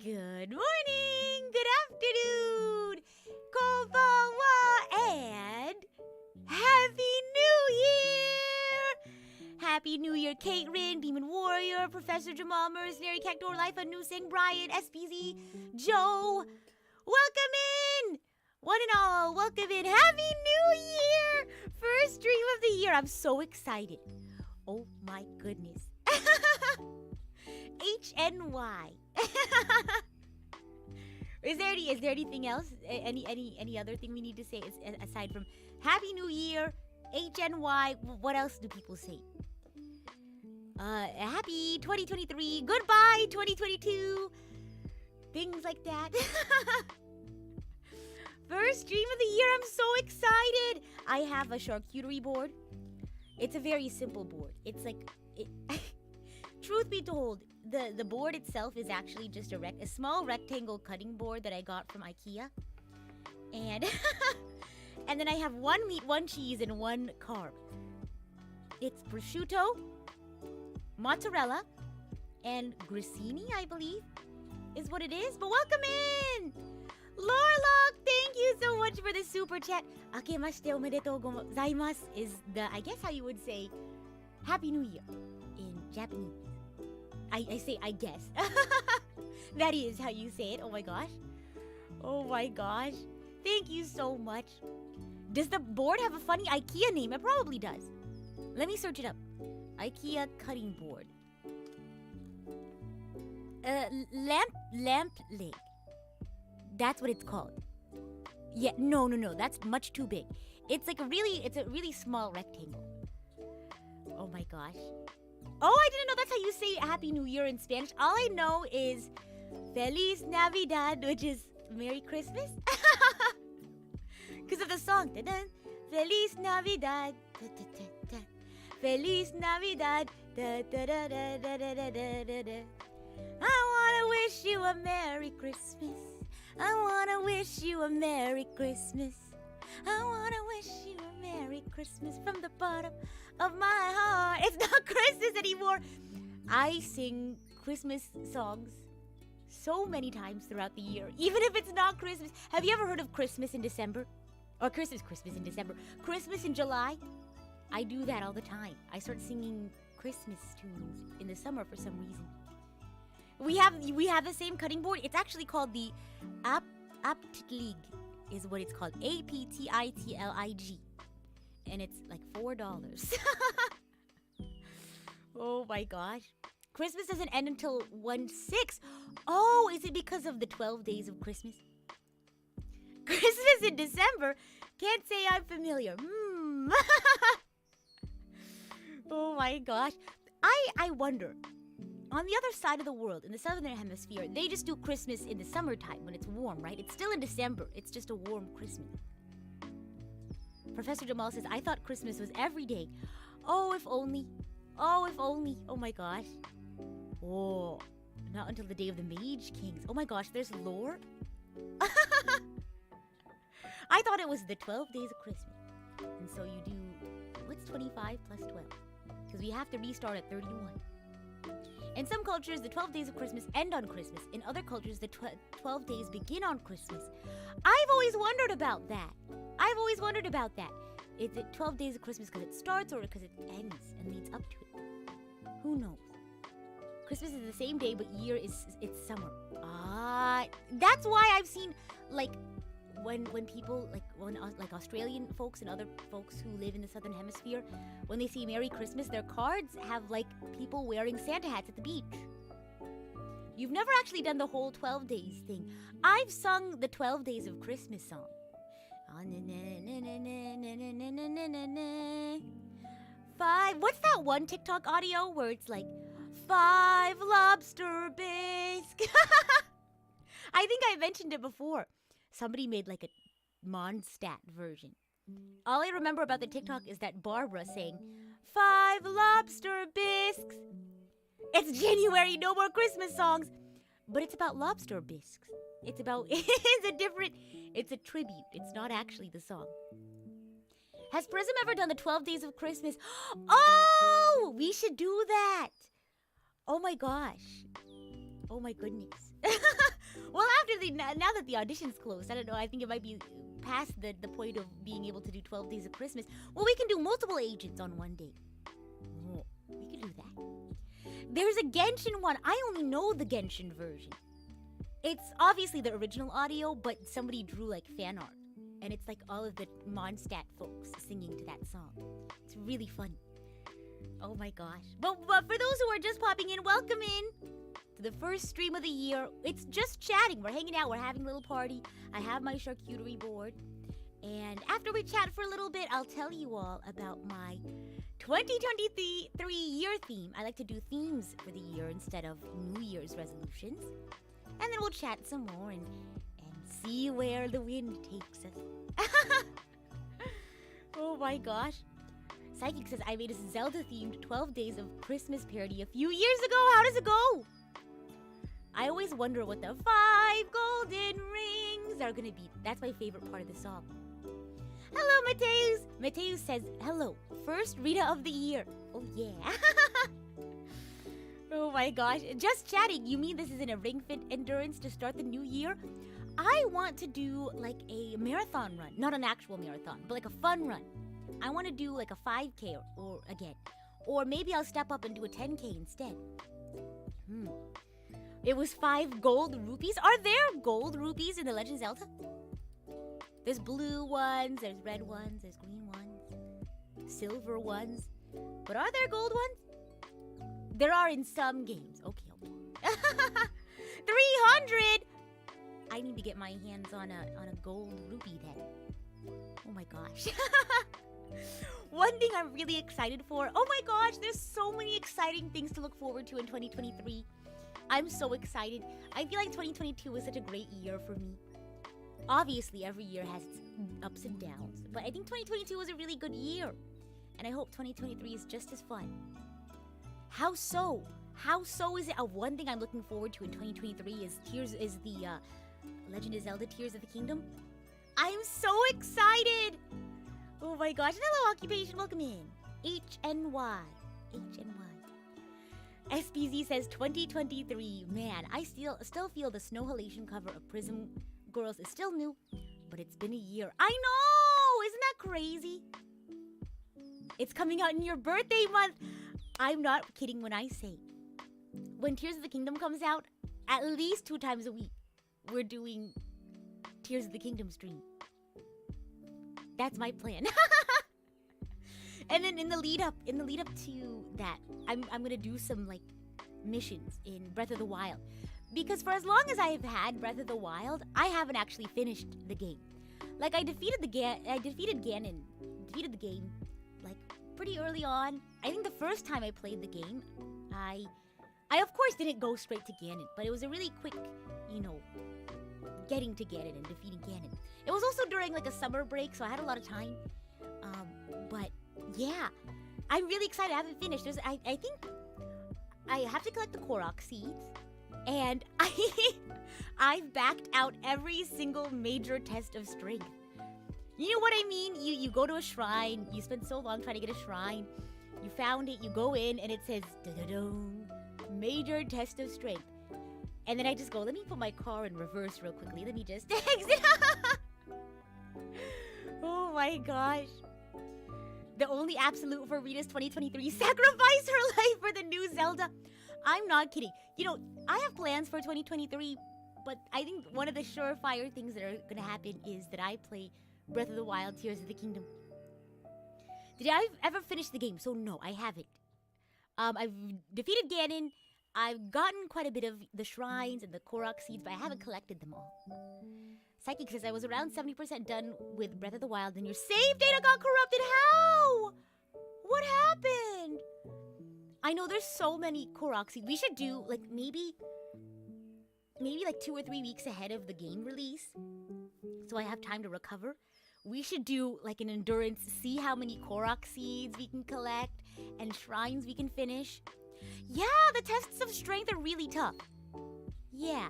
Good morning, good afternoon, konbanwa, and Happy New Year! Happy New Year, Caitlin, Demon Warrior, Professor Jamal, Mercenary, Cactor, Life Unusing, Brian, SPZ, Joe. Welcome in! One and all, welcome in. Happy New Year! First stream of the year. I'm so excited. Oh my goodness. HNY. Is there anything else? Any other thing we need to say aside from Happy New Year, HNY? What else do people say? Happy 2023, goodbye 2022. Things like that. First stream of the year, I'm so excited. I have a charcuterie board. It's a very simple board. It's like truth be told, the board itself is actually just a small rectangle cutting board that I got from IKEA. And and then I have one meat, one cheese, and one carb. It's prosciutto, mozzarella, and grissini, I believe, is what it is. But welcome in! Lorlock, thank you so much for the super chat. Akemashite omedetou gozaimasu is I guess how you would say Happy New Year in Japanese. I say I guess. That is how you say it. Oh my gosh. Oh my gosh. Thank you so much. Does the board have a funny IKEA name? It probably does. Let me search it up. IKEA cutting board. Lamp leg. That's what it's called. Yeah, no. That's much too big. It's a really small rectangle. Oh my gosh. Oh, I didn't know that's how you say Happy New Year in Spanish. All I know is Feliz Navidad, which is Merry Christmas. Because of the song. Da-dun. Feliz Navidad. Da-da-da-da. Feliz Navidad. Da-da-da-da-da-da-da-da-da. I wanna wish you a Merry Christmas. I wanna wish you a Merry Christmas. I wanna wish you a Merry Christmas from the bottom of my heart. It's not Christmas anymore. I sing Christmas songs so many times throughout the year, even if it's not Christmas. Have you ever heard of Christmas in December? Or Christmas in December. Christmas in July? I do that all the time. I start singing Christmas tunes in the summer for some reason. We have the same cutting board. It's actually called the Aptlig, is what it's called. APTITLIG. And it's like $4. Oh my gosh. Christmas doesn't end until 1/6. Oh, is it because of the 12 days of Christmas? Christmas in December? Can't say I'm familiar. Oh my gosh. I wonder. On the other side of the world, in the southern hemisphere, they just do Christmas in the summertime when it's warm, right? It's still in December. It's just a warm Christmas. Professor Jamal says, I thought Christmas was every day. Oh, if only. Oh, if only. Oh my gosh. Oh, not until the day of the Mage Kings. Oh my gosh, there's lore? I thought it was the 12 days of Christmas. And so you do, what's 25 plus 12? Because we have to restart at 31. In some cultures, the 12 days of Christmas end on Christmas. In other cultures, the 12 days begin on Christmas. I've always wondered about that. Is it 12 days of Christmas because it starts or because it ends and leads up to it? Who knows? Christmas is the same day, but it's summer. That's why I've seen, like, when people, like Australian folks and other folks who live in the Southern Hemisphere, when they see Merry Christmas, their cards have, like, people wearing Santa hats at the beach. You've never actually done the whole 12 days thing. I've sung the 12 Days of Christmas song. What's that one TikTok audio where it's like, 5 lobster bisque? I think I mentioned it before. Somebody made like a Mondstadt version. All I remember about the TikTok is that Barbara saying, 5 lobster bisques. It's January, no more Christmas songs. But it's about lobster bisques. It's a tribute. It's not actually the song. Has PRISM ever done the 12 Days of Christmas? Oh, we should do that. Oh my gosh. Oh my goodness. Well, now that the audition's closed, I don't know, I think it might be past the point of being able to do 12 Days of Christmas. Well, we can do multiple agents on one day. Oh, we can do that. There's a Genshin one. I only know the Genshin version. It's obviously the original audio, but somebody drew like fan art. And it's like all of the Mondstadt folks singing to that song. It's really fun. Oh my gosh. But for those who are just popping in, welcome in to the first stream of the year. It's just chatting. We're hanging out. We're having a little party. I have my charcuterie board. And after we chat for a little bit, I'll tell you all about my 2023 year theme. I like to do themes for the year instead of New Year's resolutions. And then we'll chat some more and see where the wind takes us. Oh my gosh. Psychic says, I made a Zelda-themed 12 Days of Christmas parody a few years ago. How does it go? I always wonder what the 5 golden rings are gonna be. That's my favorite part of the song. Hello, Mateus. Mateus says, hello, first Rita of the year. Oh, yeah. Oh my gosh. Just chatting. You mean this isn't a Ring Fit endurance to start the new year? I want to do like a marathon run. Not an actual marathon, but like a fun run. I want to do like a 5K or maybe I'll step up and do a 10K instead. It was 5 gold rupees. Are there gold rupees in The Legend of Zelda? There's blue ones, there's red ones, there's green ones, silver ones. But are there gold ones? There are in some games. Okay. 300! I need to get my hands on a gold rupee then. Oh my gosh. One thing I'm really excited for. Oh my gosh, there's so many exciting things to look forward to in 2023. I'm so excited. I feel like 2022 was such a great year for me. Obviously, every year has its ups and downs, but I think 2022 was a really good year. And I hope 2023 is just as fun. How so? How so is it? One thing I'm looking forward to in 2023 is the Legend of Zelda Tears of the Kingdom. I'm so excited! Oh my gosh. And hello, Occupation. Welcome in. HNY. SPZ says 2023. Man, I still feel the Snow Halation cover of Prism Girls is still new, but it's been a year. I know! Isn't that crazy? It's coming out in your birthday month. I'm not kidding when I say, when Tears of the Kingdom comes out, at least 2 times a week, we're doing Tears of the Kingdom stream. That's my plan. And then in the lead up to that, I'm gonna do some like missions in Breath of the Wild, because for as long as I have had Breath of the Wild, I haven't actually finished the game. Like I defeated Ganon, defeated the game like pretty early on. I think the first time I played the game, I of course didn't go straight to Ganon, but it was a really quick, getting to Ganon and defeating Ganon. It was also during like a summer break, so I had a lot of time. But yeah, I'm really excited. I haven't finished. I think I have to collect the Korok seeds, and I've backed out every single major test of strength. You know what I mean? You go to a shrine, you spend so long trying to get a shrine, you found it, you go in, and it says, da-da-dum, major test of strength. And then I just go, let me put my car in reverse real quickly. Let me just exit. Oh my gosh. The only absolute for Rita's 2023, sacrifice her life for the new Zelda. I'm not kidding. You know, I have plans for 2023, but I think one of the surefire things that are going to happen is that I play Breath of the Wild, Tears of the Kingdom. Did I ever finish the game? So no, I haven't. I've defeated Ganon. I've gotten quite a bit of the shrines and the Korok seeds, but I haven't collected them all. Psychic says I was around 70% done with Breath of the Wild and your save data got corrupted. How? What happened? I know there's so many Korok seeds. We should do like maybe like 2 or 3 weeks ahead of the game release, so I have time to recover. We should do like an endurance, see how many Korok seeds we can collect and shrines we can finish. Yeah, the tests of strength are really tough. Yeah.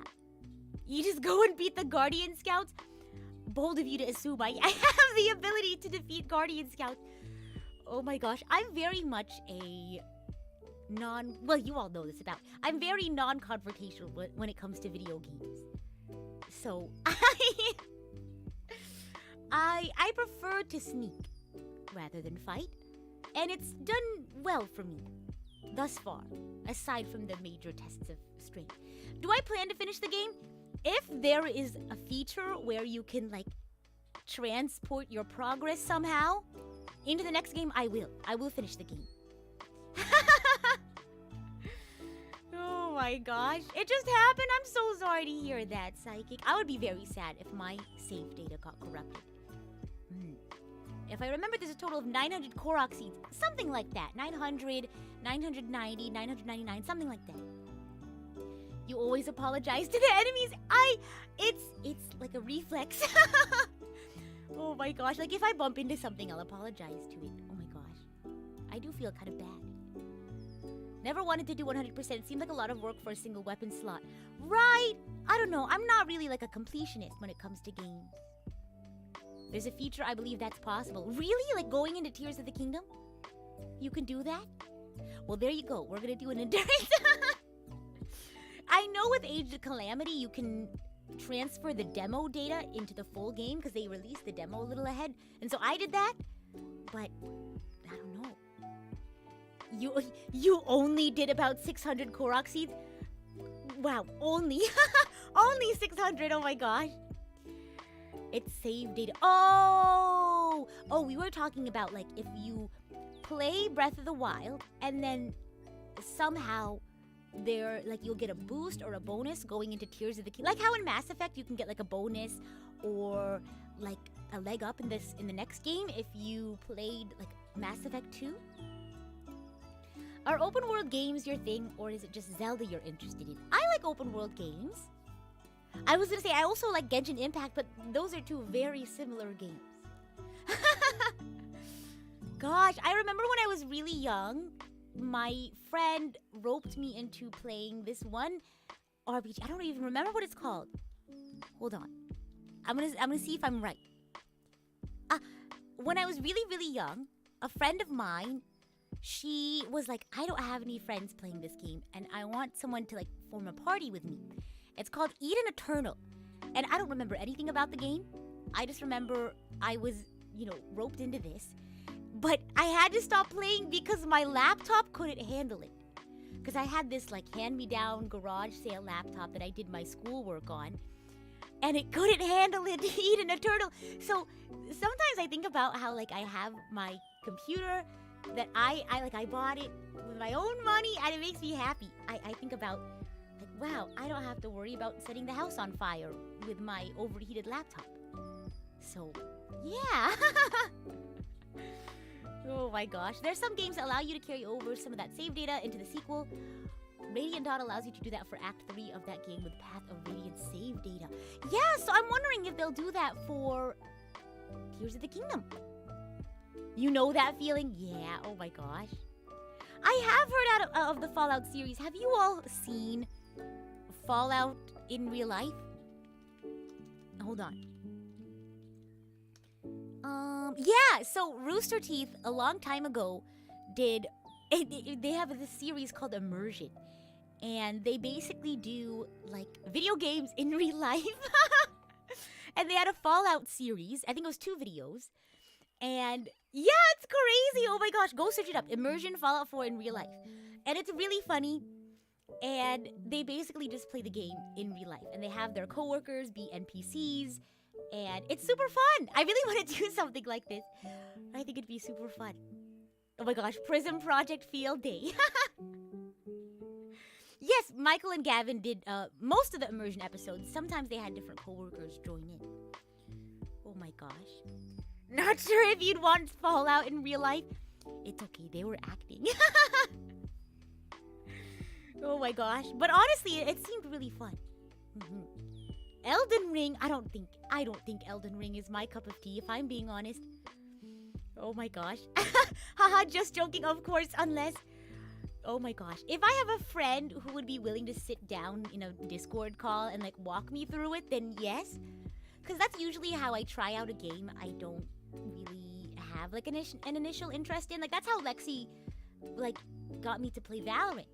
You just go and beat the Guardian Scouts? Bold of you to assume I have the ability to defeat Guardian Scouts. Oh my gosh, I'm very much a well, you all know this about. I'm very non-confrontational when it comes to video games. So, I prefer to sneak rather than fight. And it's done well for me thus far, aside from the major tests of strength. Do I plan to finish the game? If there is a feature where you can, like, transport your progress somehow into the next game, I will. I will finish the game. Oh my gosh. It just happened. I'm so sorry to hear that, Psychic. I would be very sad if my save data got corrupted. If I remember, there's a total of 900 Korok seeds. Something like that. 900, 990, 999, something like that. You always apologize to the enemies. It's like a reflex. Oh my gosh. Like if I bump into something, I'll apologize to it. Oh my gosh. I do feel kind of bad. Never wanted to do 100%. It seemed like a lot of work for a single weapon slot. Right? I don't know. I'm not really like a completionist when it comes to games. There's a feature I believe that's possible. Really? Like going into Tears of the Kingdom? You can do that? Well, there you go. We're gonna do an endurance. I know with Age of Calamity, you can transfer the demo data into the full game because they released the demo a little ahead. And so I did that, but I don't know. You only did about 600 Korok seeds? Wow, only. Only 600, oh my gosh. It's save data. Oh, we were talking about like if you play Breath of the Wild and then somehow you'll get a boost or a bonus going into Tears of the Kingdom. Like how in Mass Effect you can get like a bonus or like a leg up in the next game if you played like Mass Effect 2. Are open world games your thing, or is it just Zelda you're interested in? I like open world games. I was gonna say I also like Genshin Impact, but those are two very similar games. Gosh, I remember when I was really young, my friend roped me into playing this one RPG. I don't even remember what it's called. Hold on. I'm gonna see if I'm right. When I was really, really young, a friend of mine, she was like, I don't have any friends playing this game, and I want someone to like form a party with me. It's called Eden Eternal. And I don't remember anything about the game. I just remember I was, roped into this. But I had to stop playing because my laptop couldn't handle it. Because I had this like hand-me-down garage sale laptop that I did my schoolwork on. And it couldn't handle it, Eden Eternal. So sometimes I think about how like I have my computer that I bought it with my own money and it makes me happy. I think about like, wow, I don't have to worry about setting the house on fire with my overheated laptop. So, yeah. Oh my gosh. There's some games that allow you to carry over some of that save data into the sequel. Radiant Dawn allows you to do that for Act 3 of that game with Path of Radiant save data. Yeah, so I'm wondering if they'll do that for Tears of the Kingdom. You know that feeling? Yeah, oh my gosh. I have heard out of the Fallout series. Have you all seen Fallout in real life? Hold on. Yeah, so Rooster Teeth, a long time ago, they have this series called Immersion. And they basically do like video games in real life. And they had a Fallout series. I think it was 2 videos. And yeah, it's crazy. Oh my gosh, go search it up. Immersion Fallout 4 in real life. And it's really funny. And they basically just play the game in real life. And they have their coworkers be NPCs. And it's super fun. I really want to do something like this. I think it'd be super fun. Oh my gosh, PRISM Project Field Day. Yes, Michael and Gavin did most of the immersion episodes. Sometimes they had different coworkers join in. Oh my gosh. Not sure if you'd want Fallout in real life. It's okay, they were acting. Oh my gosh. But honestly, it seemed really fun. Elden Ring, I don't think Elden Ring is my cup of tea, if I'm being honest. Oh my gosh. Haha, just joking, of course, unless... Oh my gosh. If I have a friend who would be willing to sit down in a Discord call and like walk me through it, then yes. Because that's usually how I try out a game I don't really have like an initial interest in. Like that's how Lexi like got me to play Valorant.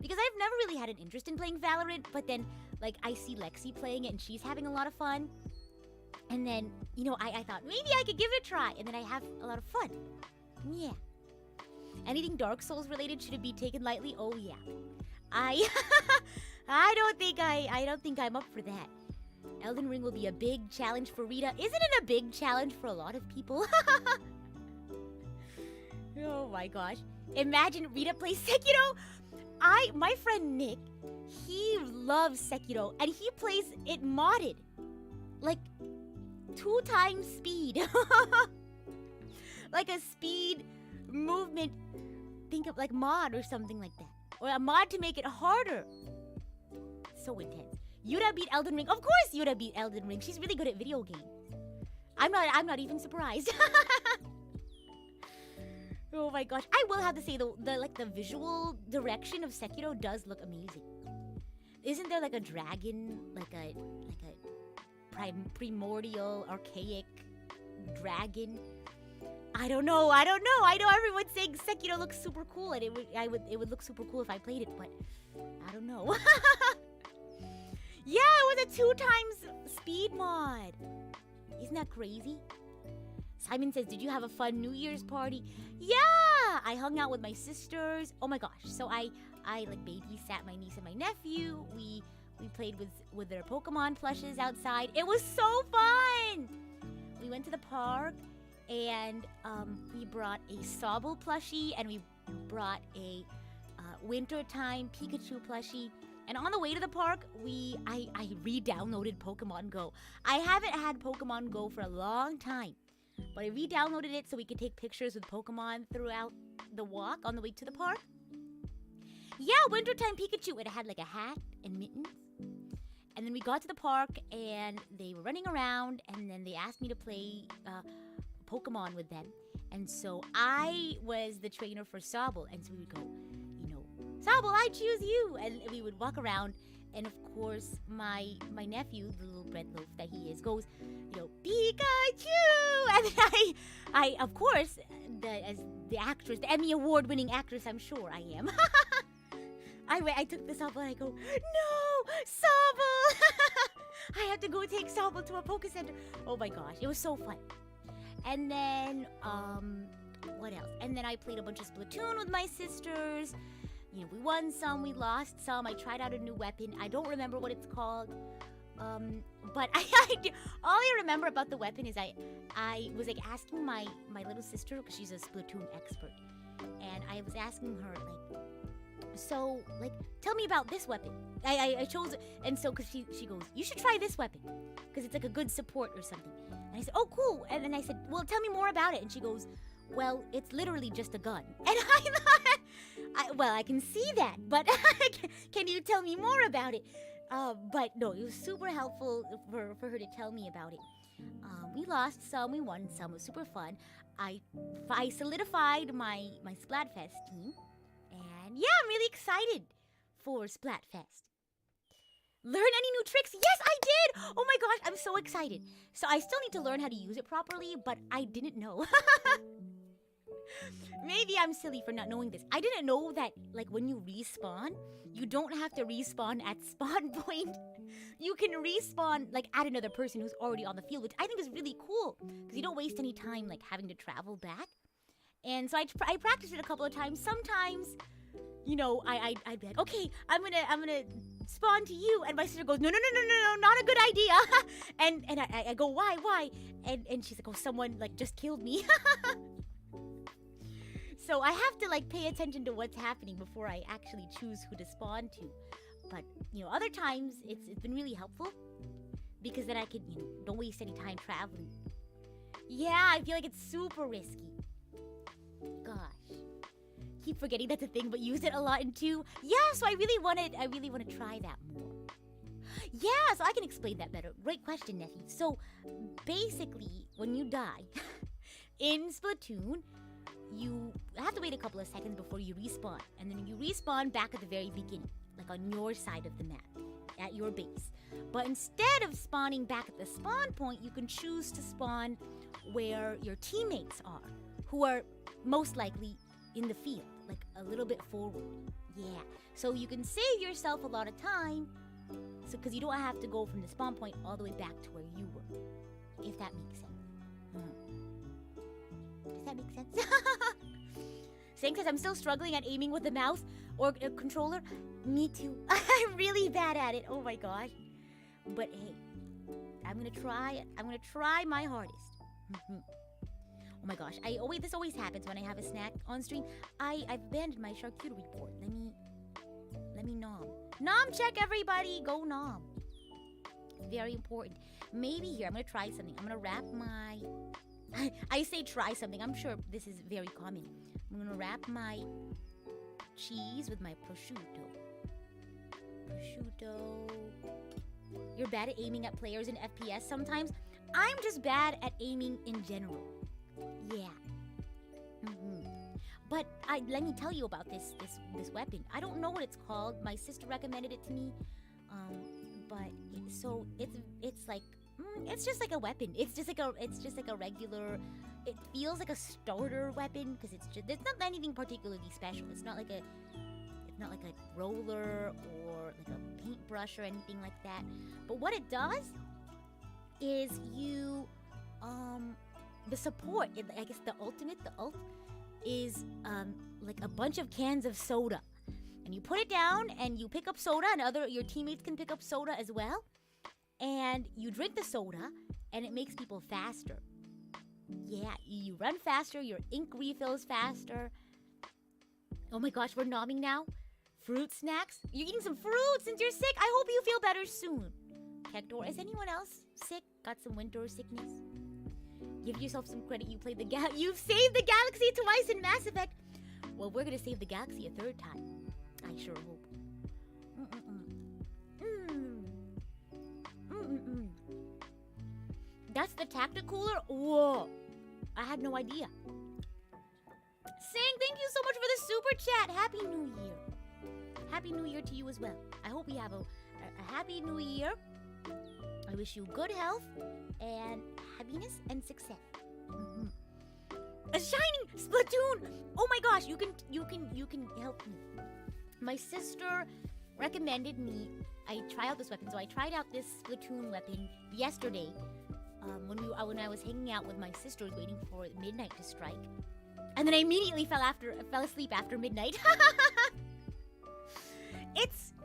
Because I've never really had an interest in playing Valorant, but then like I see Lexi playing it and she's having a lot of fun. And then, you know, I thought maybe I could give it a try, and then I have a lot of fun. Yeah. Anything Dark Souls related, should it be taken lightly? Oh yeah. I don't think I'm up for that. Elden Ring will be a big challenge for Rita. Isn't it a big challenge for a lot of people? Oh my gosh. Imagine Rita plays Sekiro. My friend Nick, he loves Sekiro and he plays it modded. Like 2 times speed. Like a speed movement, think of like mod or something like that, or a mod to make it harder. So intense. Yuta beat Elden Ring. Of course Yuta beat Elden Ring. She's really good at video games. I'm not even surprised. Oh my gosh. I will have to say the visual direction of Sekiro does look amazing. Isn't there like a dragon, like a primordial archaic dragon? I don't know. I know everyone's saying Sekiro looks super cool, and it would look super cool if I played it, but I don't know. Yeah, it was a 2 times speed mod. Isn't that crazy? Simon says, did you have a fun New Year's party? Yeah, I hung out with my sisters. Oh my gosh. So I like babysat my niece and my nephew. We played with their Pokemon plushes outside. It was so fun. We went to the park. And we brought a Sobble plushie, and we brought a wintertime Pikachu plushie. And on the way to the park, I re-downloaded Pokemon Go. I haven't had Pokemon Go for a long time, but I re-downloaded it so we could take pictures with Pokemon throughout the walk on the way to the park. Yeah, wintertime Pikachu. It had like a hat and mittens. And then we got to the park, and they were running around, and then they asked me to play Pokemon with them. And so I was the trainer for Sobble, and so we would go, you know, Sobble, I choose you, and we would walk around, and of course my nephew, the little bread loaf that he is, goes, you know, Pikachu, and then I of course, as the actress, the Emmy award-winning actress I'm sure I am, I took the Sobble and I go, no, Sobble, I had to go take Sobble to a Poke Center. Oh my gosh, it was so fun. And then, what else? And then I played a bunch of Splatoon with my sisters. You know, we won some, we lost some. I tried out a new weapon. I don't remember what it's called. But all I remember about the weapon is I was like asking my little sister, because she's a Splatoon expert. And I was asking her, like, so, like, tell me about this weapon. I chose it, and so, because she goes, you should try this weapon, because it's like a good support or something. And I said, oh, cool. And then I said, well, tell me more about it. And she goes, well, it's literally just a gun. And I thought, well, I can see that, but can you tell me more about it? But no, it was super helpful for her to tell me about it. We lost some, we won some. It was super fun. I solidified my Splatfest team. And yeah, I'm really excited for Splatfest. Learn any new tricks? Yes, I did! Oh my gosh, I'm so excited. So I still need to learn how to use it properly, but I didn't know. Maybe I'm silly for not knowing this. I didn't know that, like, when you respawn, you don't have to respawn at spawn point. You can respawn, like, at another person who's already on the field, which I think is really cool, because you don't waste any time, like, having to travel back. And so I practiced it a couple of times. Sometimes, you know, I'd be like, okay, I'm gonna spawn to you, and my sister goes, no, not a good idea. and I go, why? And she's like, oh, someone like just killed me. So I have to like pay attention to what's happening before I actually choose who to spawn to. But you know, other times it's been really helpful because then I could, you know, don't waste any time traveling. Yeah, I feel like it's super risky. Gosh, keep forgetting that's a thing, but use it a lot in 2. Yeah, so I really want to try that more. Yeah, so I can explain that better. Great question, nephew. So basically, when you die in Splatoon, you have to wait a couple of seconds before you respawn, and then you respawn back at the very beginning, like on your side of the map, at your base. But instead of spawning back at the spawn point, you can choose to spawn where your teammates are, who are most likely in the field, like a little bit forward. Yeah, so you can save yourself a lot of time, so because you don't have to go from the spawn point all the way back to where you were, if that makes sense. Does that make sense? Saying because I'm still struggling at aiming with the mouse or a controller. Me too. I'm really bad at it. Oh my gosh. But hey, I'm gonna try. I'm gonna try my hardest. Oh my gosh. This always happens when I have a snack on stream. I've abandoned my charcuterie board. Let me nom. Nom check, everybody. Go nom. Very important. Maybe here, I'm gonna try something. I'm gonna wrap my... I say try something. I'm sure this is very common. I'm gonna wrap my cheese with my prosciutto. Prosciutto. You're bad at aiming at players in FPS sometimes. I'm just bad at aiming in general. Yeah. But let me tell you about this weapon. I don't know what it's called. My sister recommended it to me. It's like it's just like a weapon. It's just like a regular. It feels like a starter weapon because there's not anything particularly special. It's not like a roller or like a paintbrush or anything like that. But what it does is the support. I guess the ult is like a bunch of cans of soda, and you put it down and you pick up soda, and your teammates can pick up soda as well. And you drink the soda, and it makes people faster. Yeah, you run faster, your ink refills faster. Oh my gosh, we're nomming now? Fruit snacks? You're eating some fruit since you're sick? I hope you feel better soon. Hector, is anyone else sick? Got some winter sickness? Give yourself some credit, you've saved the galaxy twice in Mass Effect. Well, we're gonna save the galaxy a 3rd time. I sure hope. That's the Tacticooler? Whoa. I had no idea. Saying thank you so much for the super chat. Happy New Year. Happy New Year to you as well. I hope we have a happy New Year. I wish you good health and happiness and success. A shiny Splatoon! Oh my gosh, you can help me. My sister recommended me I try out this weapon. So I tried out this Splatoon weapon yesterday. When I was hanging out with my sisters waiting for midnight to strike. And then I immediately fell asleep after midnight.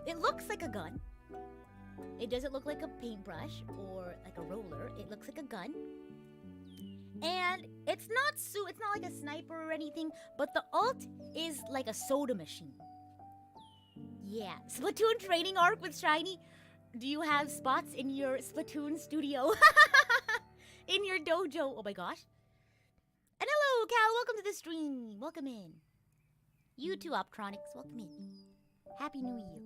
It looks like a gun. It doesn't look like a paintbrush or like a roller. It looks like a gun. And it's not like a sniper or anything, but the ult is like a soda machine. Yeah, Splatoon training arc with shiny. Do you have spots in your Splatoon studio? In your dojo. Oh my gosh. And hello, Cal. Welcome to the stream. Welcome in. You too, Optronics. Welcome in. Happy New Year.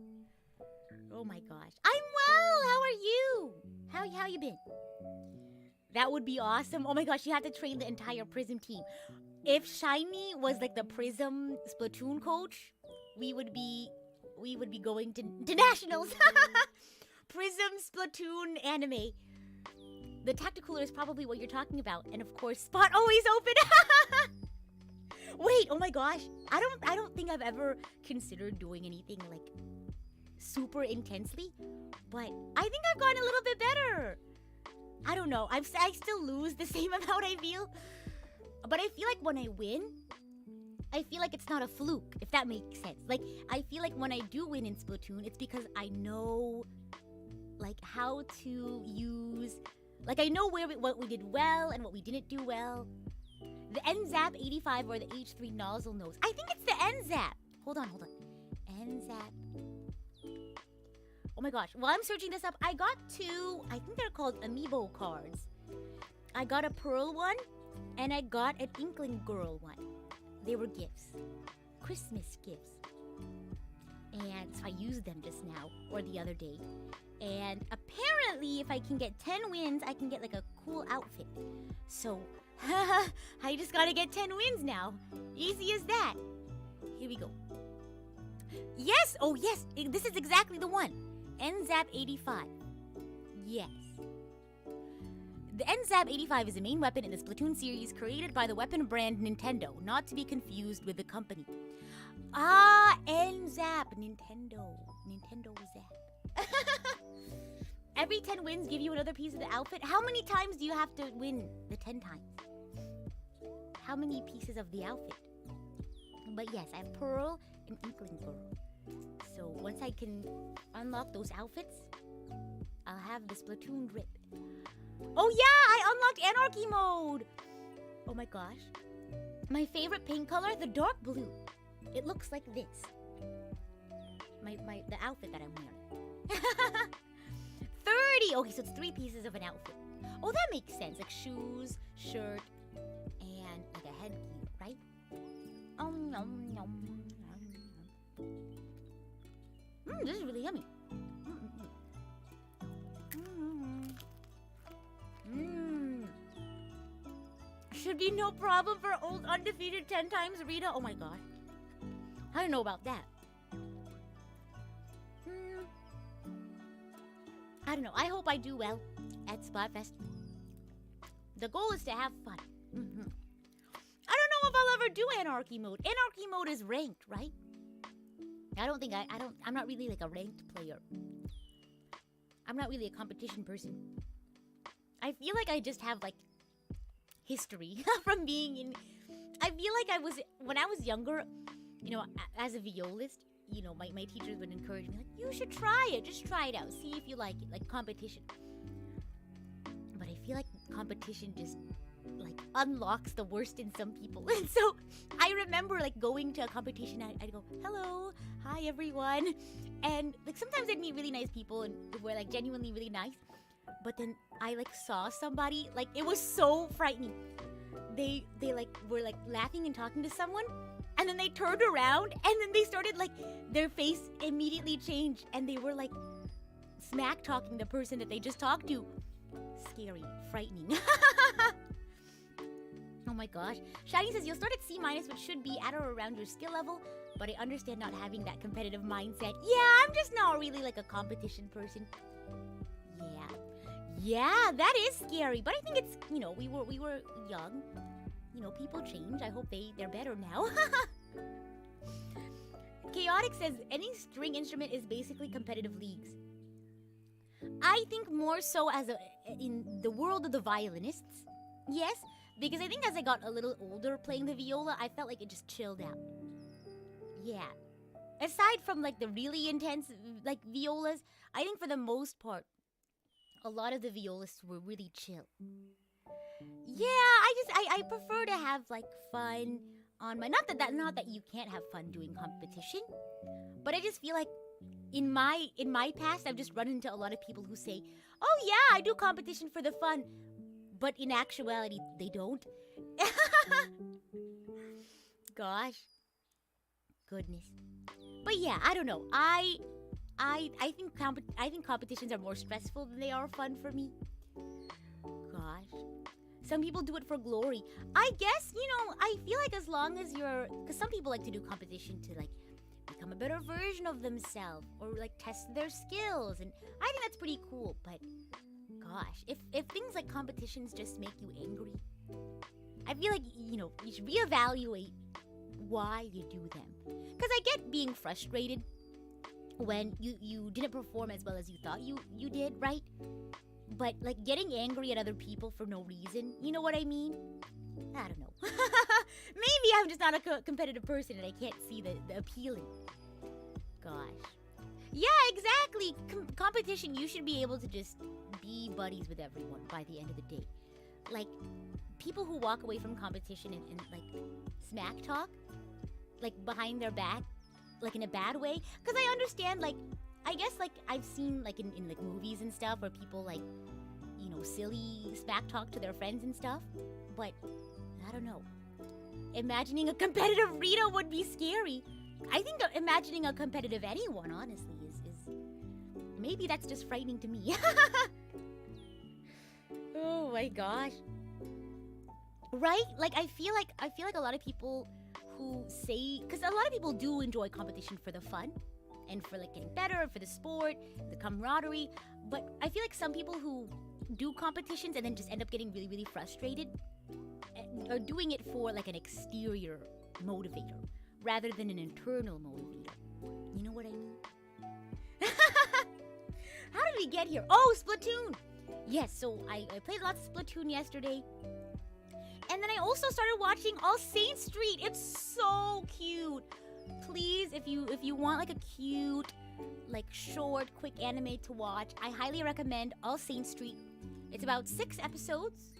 Oh my gosh. I'm well. How are you? How you been? That would be awesome. Oh my gosh, you have to train the entire PRISM team. If Shiny was like the PRISM Splatoon coach, we would be going to nationals. PRISM Splatoon anime. The Tacticooler is probably what you're talking about. And of course, spot always open. Wait, oh my gosh. I don't think I've ever considered doing anything like super intensely, but I think I've gotten a little bit better. I don't know. I still lose the same amount, I feel. But I feel like when I win, I feel like it's not a fluke, if that makes sense. Like, I feel like when I do win in Splatoon, it's because I know, like, how to use... Like, I know what we did well and what we didn't do well. The NZAP 85 or the H3 nozzle nose. I think it's the NZAP. Hold on. NZAP. Oh my gosh. While I'm searching this up, I got two, I think they're called amiibo cards. I got a Pearl one, and I got an Inkling Girl one. They were gifts. Christmas gifts. And so I used them just now, or the other day. And apparently, if I can get 10 wins, I can get like a cool outfit. So, I just gotta get 10 wins now. Easy as that. Here we go. Yes! Oh yes! This is exactly the one. NZAP 85. Yes. The NZAP 85 is a main weapon in the Splatoon series created by the weapon brand Nintendo, not to be confused with the company. Ah, NZAP. Nintendo Zap. Every 10 wins give you another piece of the outfit. How many times do you have to win the 10 times? How many pieces of the outfit? But yes, I have Pearl and Inkling Girl. So once I can unlock those outfits, I'll have the Splatoon drip. Oh yeah, I unlocked Anarchy mode! Oh my gosh. My favorite paint color, the dark blue. It looks like this. The outfit that I'm wearing. 30! Okay, so it's 3 pieces of an outfit. Oh, that makes sense. Like shoes, shirt, and like a headgear, right? This is really yummy. Should be no problem for old undefeated 10 times Rita. Oh my gosh. I don't know about that. I don't know. I hope I do well at Splatfest. The goal is to have fun. I don't know if I'll ever do Anarchy mode. Anarchy mode is ranked, right? I'm not really like a ranked player. I'm not really a competition person. I feel like I just have like history from being in... I feel like when I was younger, you know, as a violist, you know, my teachers would encourage me, like, you should try it. Just try it out. See if you like it. Like competition. But I feel like competition just, like, unlocks the worst in some people. And so I remember, like, going to a competition. I'd go, hello. Hi, everyone. And, like, sometimes I'd meet really nice people and were, like, genuinely really nice. But then I, like, saw somebody. Like, it was so frightening. They like, were, like, laughing and talking to someone. And then they turned around, and then they started, like, their face immediately changed, and they were, like, smack-talking the person that they just talked to. Scary. Frightening. Oh my gosh. Shiny says, you'll start at C-, which should be at or around your skill level, but I understand not having that competitive mindset. Yeah, I'm just not really, like, a competition person. Yeah, that is scary, but I think it's, you know, we were young. You know, people change. I hope they're better now. Chaotic says, any string instrument is basically competitive leagues. I think more so in the world of the violinists. Yes, because I think as I got a little older playing the viola, I felt like it just chilled out. Yeah. Aside from, like, the really intense, like, violas, I think for the most part, a lot of the violists were really chill. Yeah, I prefer to have, like, fun on my... Not that you can't have fun doing competition, but I just feel like in my past, I've just run into a lot of people who say, oh yeah, I do competition for the fun, but in actuality, they don't. Gosh. Goodness. But yeah, I don't know. I think competitions are more stressful than they are fun for me. Gosh. Some people do it for glory. I guess, you know, I feel like as long as you're... Because some people like to do competition to, like, become a better version of themselves. Or, like, test their skills. And I think that's pretty cool. But, gosh, if things like competitions just make you angry, I feel like, you should reevaluate why you do them. Because I get being frustrated when you didn't perform as well as you thought you did, right? But like getting angry at other people for no reason, you know what I mean? I don't know. Maybe I'm just not a competitive person and I can't see the appealing. Gosh. Yeah, exactly. Competition, you should be able to just be buddies with everyone by the end of the day. Like, people who walk away from competition and like smack talk, like behind their back, like in a bad way. Because I understand, like, I guess like I've seen like in like movies and stuff where people like, silly smack talk to their friends and stuff. But I don't know. Imagining a competitive Rita would be scary. I think imagining a competitive anyone, honestly, is maybe that's just frightening to me. Oh my gosh. Right? Like I feel like a lot of people who say, because a lot of people do enjoy competition for the fun and for like getting better, for the sport, the camaraderie, but I feel like some people who do competitions and then just end up getting really, really frustrated are doing it for like an exterior motivator rather than an internal motivator. You know what I mean? How did we get here? Oh, Splatoon! Yes, so I played lots of Splatoon yesterday. And then I also started watching All Saints Street. It's so cute. Please, if you want like a cute, like short, quick anime to watch, I highly recommend All Saints Street. It's about 6 episodes.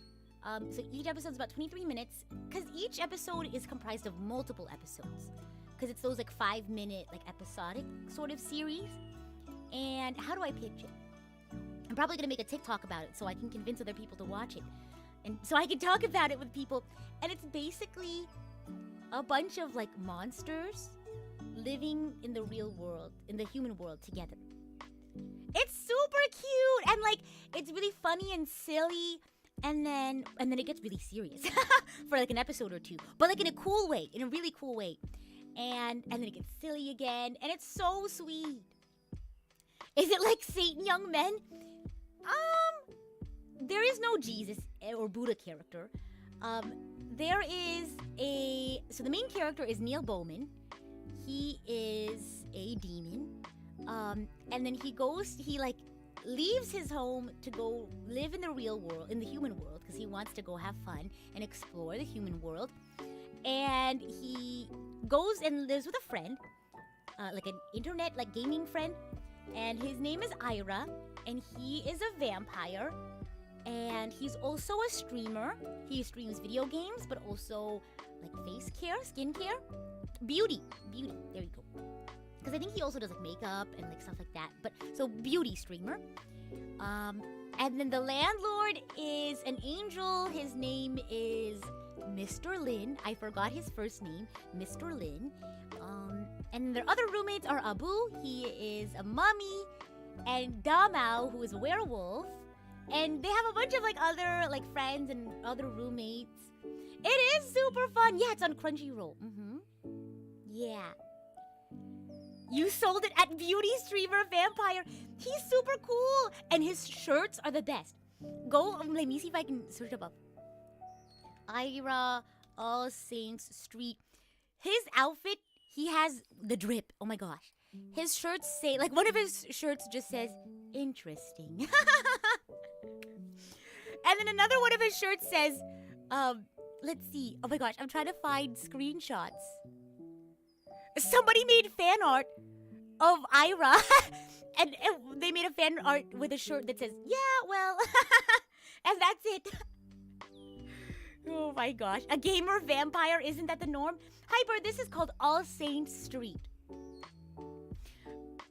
So each episode is about 23 minutes. Because each episode is comprised of multiple episodes. Because it's those like 5-minute, like episodic sort of series. And how do I pitch it? I'm probably going to make a TikTok about it so I can convince other people to watch it. And so I can talk about it with people. And it's basically a bunch of like monsters living in the real world, in the human world together. It's super cute and like it's really funny and silly, and then it gets really serious for like an episode or two, but like in a cool way, in a really cool way. And then it gets silly again, and it's so sweet. Is it like Satan Young Men? There is no Jesus or Buddha character. There is so the main character is Neil Bowman. He is a demon. And then he like leaves his home to go live in the real world, in the human world, because he wants to go have fun and explore the human world. And he goes and lives with a friend, like an internet, like gaming friend. And his name is Ira, and he is a vampire. And he's also a streamer. He streams video games, but also like face care, skin care, beauty. There you go. Because I think he also does like makeup and like stuff like that. But so beauty streamer. And then the landlord is an angel. His name is Mr. Lin. I forgot his first name, Mr. Lin. And their other roommates are Abu. He is a mummy, and Damao, who is a werewolf. And they have a bunch of like other like friends and other roommates. It is super fun. Yeah, it's on Crunchyroll. Yeah. You sold it at Beauty Streamer Vampire. He's super cool. And his shirts are the best. Go, let me see if I can search up. Ira, All Saints Street. His outfit, he has the drip. Oh my gosh. His shirts say, like one of his shirts just says, interesting. And then another one of his shirts says, let's see. Oh my gosh, I'm trying to find screenshots. Somebody made fan art of Ira. and they made a fan art with a shirt that says, yeah, well. And that's it. Oh my gosh. A gamer vampire, isn't that the norm? Hyper, this is called All Saints Street.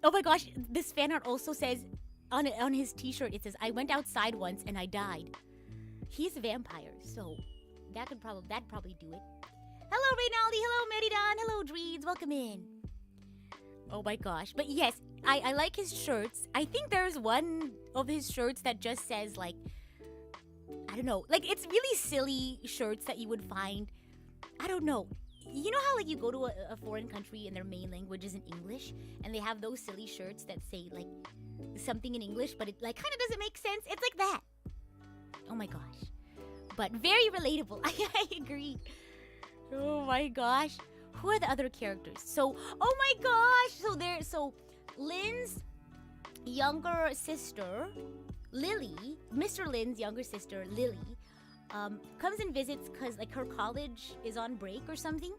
Oh my gosh, this fan art also says, on his t-shirt, it says, I went outside once and I died. He's a vampire, so that'd probably do it. Hello, Reynaldi. Hello, Meridan. Hello, Dreeds. Welcome in. Oh my gosh. But yes, I like his shirts. I think there's one of his shirts that just says, like, I don't know. Like, it's really silly shirts that you would find. I don't know. You know how, like, you go to a foreign country and their main language isn't English? And they have those silly shirts that say, like, something in English, but it, like, kind of doesn't make sense? It's like that. Oh my gosh. but very relatable. I agree. Oh my gosh. Who are the other characters? So, oh my gosh. So Lynn's younger sister, Lily, Mr. Lynn's younger sister, Lily, comes and visits because like her college is on break or something.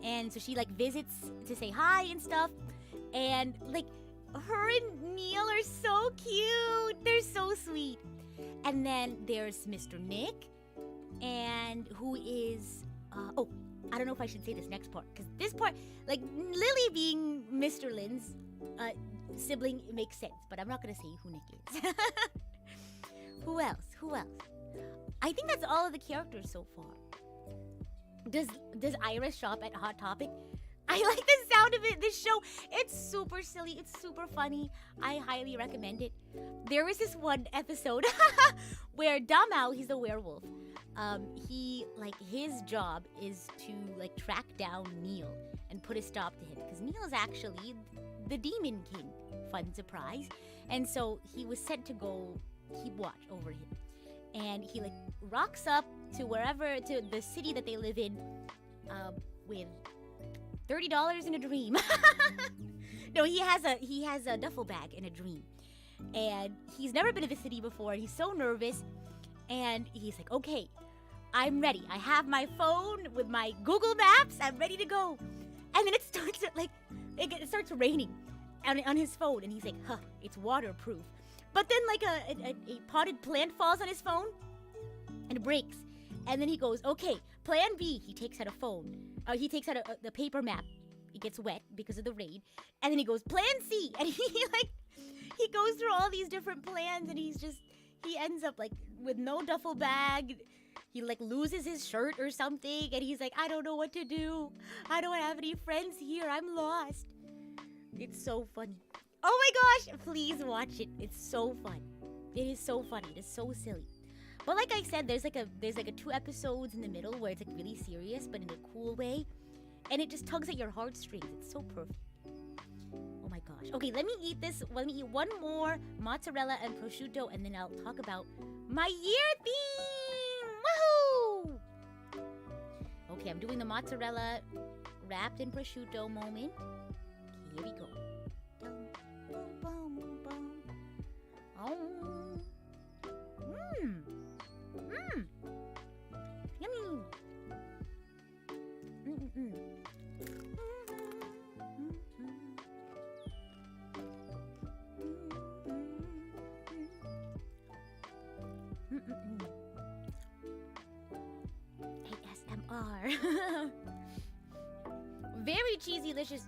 And so she like visits to say hi and stuff. And like her and Neil are so cute. They're so sweet. And then there's Mr. Nick, and who is, I don't know if I should say this next part, because this part, like, Lily being Mr. Lynn's sibling, it makes sense, but I'm not going to say who Nick is. Who else? I think that's all of the characters so far. Does Iris shop at Hot Topic? I like the sound of it. This show, it's super silly. It's super funny. I highly recommend it. There was this one episode where Damao, he's a werewolf. His job is to like track down Neil and put a stop to him, because Neil is actually the Demon King. Fun surprise. And so he was sent to go keep watch over him. And he like rocks up to the city that they live in, with $30 in a dream. No, he has a duffel bag in a dream. And he's never been to the city before. He's so nervous. And he's like, okay, I'm ready. I have my phone with my Google Maps. I'm ready to go. And then it starts raining on his phone. And he's like, it's waterproof. But then like a potted plant falls on his phone and breaks. And then he goes, okay, plan B. He takes out a phone. He takes out the paper map. It gets wet because of the rain. And then he goes, plan C. And he goes through all these different plans, and he ends up like with no duffel bag. He like loses his shirt or something, and he's like, I don't know what to do. I don't have any friends here. I'm lost. It's so funny. Oh my gosh, please watch it. It's so fun. It is so funny. It is so silly. But like I said, there's like a 2 episodes in the middle where it's like really serious, but in a cool way. And it just tugs at your heartstrings. It's so perfect. Oh my gosh. Okay, let me eat this. Let me eat one more mozzarella and prosciutto, and then I'll talk about my year theme. Woohoo! Okay, I'm doing the mozzarella wrapped in prosciutto moment. Here we go. Oh. Yummy. ASMR. Very cheesy-licious.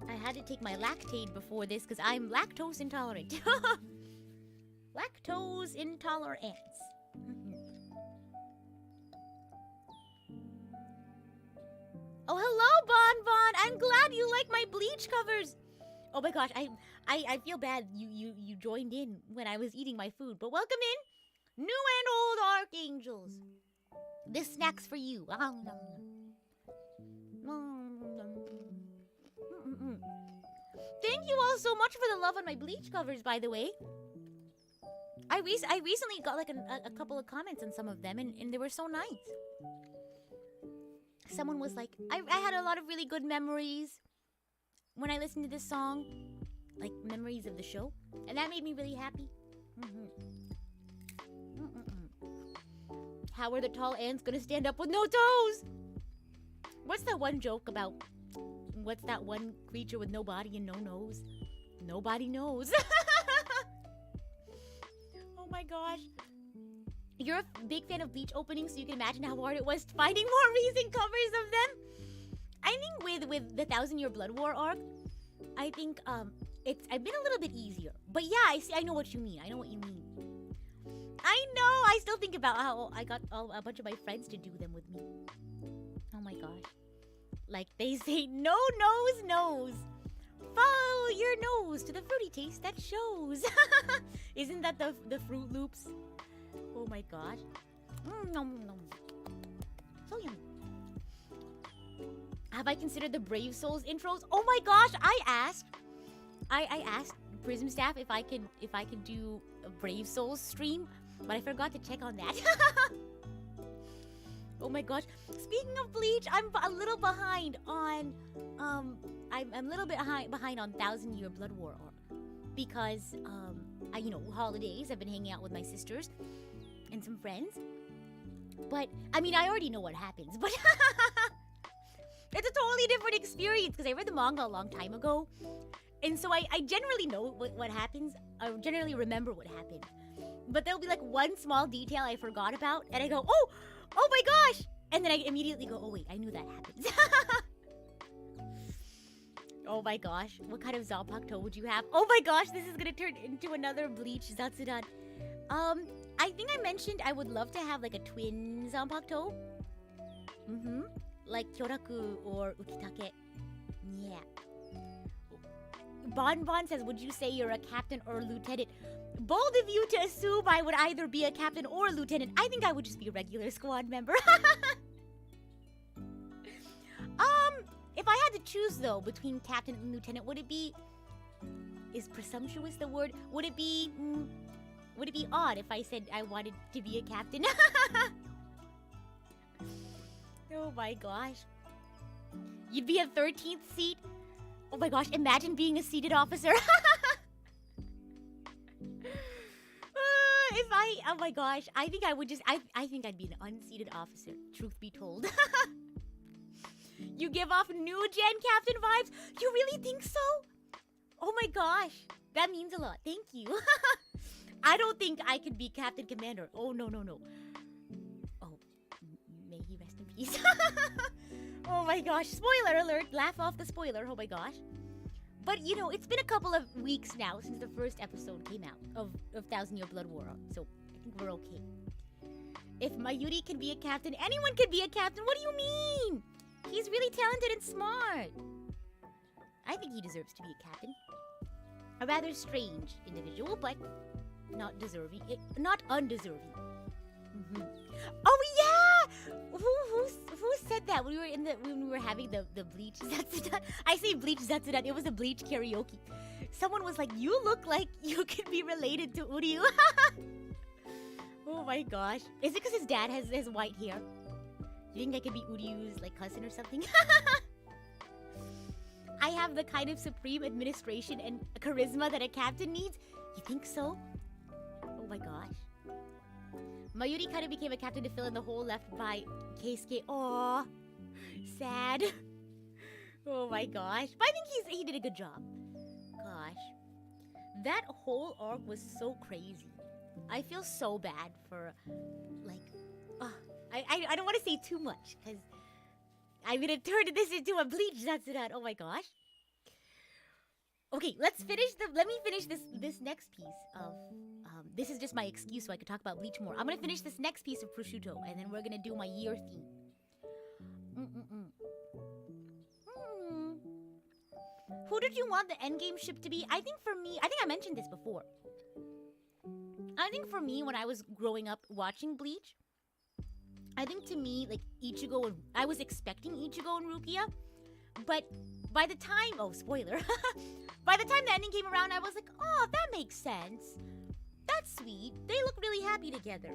I had to take my Lactaid before this because I'm lactose intolerant. Lactose intolerance. Oh, hello, Bon. I'm glad you like my bleach covers. Oh my gosh, I feel bad you joined in when I was eating my food. But welcome in, new and old archangels. This snack's for you. Thank you all so much for the love on my bleach covers, by the way. I recently got like a couple of comments on some of them, and they were so nice. Someone was like, I had a lot of really good memories when I listened to this song, like memories of the show, and that made me really happy. How are the tall ants gonna stand up with no toes? What's that one joke about? What's that one creature with no body and no nose? Nobody knows. Oh my gosh. You're a big fan of Bleach openings, so you can imagine how hard it was finding more recent covers of them. I think with the 1,000-Year Blood War arc, I think I've been a little bit easier. But yeah, I know what you mean. I know what you mean. I know. I still think about how I got a bunch of my friends to do them with me. Oh my gosh. Like they say, no nose knows. Follow your nose to the fruity taste that shows. Isn't that the Fruit Loops? Oh my gosh. So yummy. Have I considered the Brave Souls intros? Oh my gosh, I asked PRISM staff if I could do a Brave Souls stream. but I forgot to check on that. Oh my gosh. Speaking of Bleach, I'm a little behind on I'm a little bit behind on 1000-Year Blood War arc because holidays. I've been hanging out with my sisters and some friends. But I mean, I already know what happens, but it's a totally different experience because I read the manga a long time ago. And so I generally know what happens. I generally remember what happened. But there'll be like one small detail I forgot about, and I go, oh my gosh! And then I immediately go, oh wait, I knew that happens. Oh my gosh, what kind of Zanpakuto would you have? Oh my gosh, this is gonna turn into another Bleach Zatsudan. I think I mentioned I would love to have like a twin Zanpakuto. Like Kyoraku or Ukitake. Yeah. Bonbon says, would you say you're a captain or lieutenant? Bold of you to assume I would either be a captain or a lieutenant. I think I would just be a regular squad member. If I had to choose though between captain and lieutenant, would it be... Is presumptuous the word? Would it be odd if I said I wanted to be a captain? Oh my gosh. You'd be a 13th seat? Oh my gosh, imagine being a seated officer. Oh my gosh, I think I would just, I think I'd be an unseated officer, truth be told. You give off new gen captain vibes? You really think so? Oh my gosh, that means a lot, thank you. I don't think I could be captain commander. Oh, no. Oh, may he rest in peace. Oh my gosh, spoiler alert, laugh off the spoiler, oh my gosh. But you know, it's been a couple of weeks now since the first episode came out of 1000-Year Blood War, so I think we're okay. If Mayuri can be a captain, anyone can be a captain, what do you mean? He's really talented and smart. I think he deserves to be a captain. A rather strange individual, but not deserving, not undeserving. Oh yeah! Who said that when we were having the Bleach Zatsudan? I say Bleach Zatsudan, it was a Bleach karaoke. Someone was like, you look like you could be related to Uryu. Oh my gosh. Is it because his dad has white hair? You think I could be Uryu's like cousin or something? I have the kind of supreme administration and charisma that a captain needs? You think so? Oh my gosh. Mayuri kind of became a captain to fill in the hole left by Keisuke. Aww. Sad. Oh my gosh. But I think he did a good job. Gosh. That whole arc was so crazy. I feel so bad for, like... I don't want to say too much, because I'm going to turn this into a Bleach Zatsudan. Oh my gosh. Okay, let me finish this next piece of... this is just my excuse so I could talk about Bleach more. I'm gonna finish this next piece of prosciutto, and then we're gonna do my year theme. Who did you want the endgame ship to be? I think I mentioned this before. I think for me, when I was growing up watching Bleach, I think to me, like, Ichigo, I was expecting Ichigo and Rukia, but by the time, oh, spoiler, by the time the ending came around, I was like, oh, that makes sense. That's sweet. They look really happy together.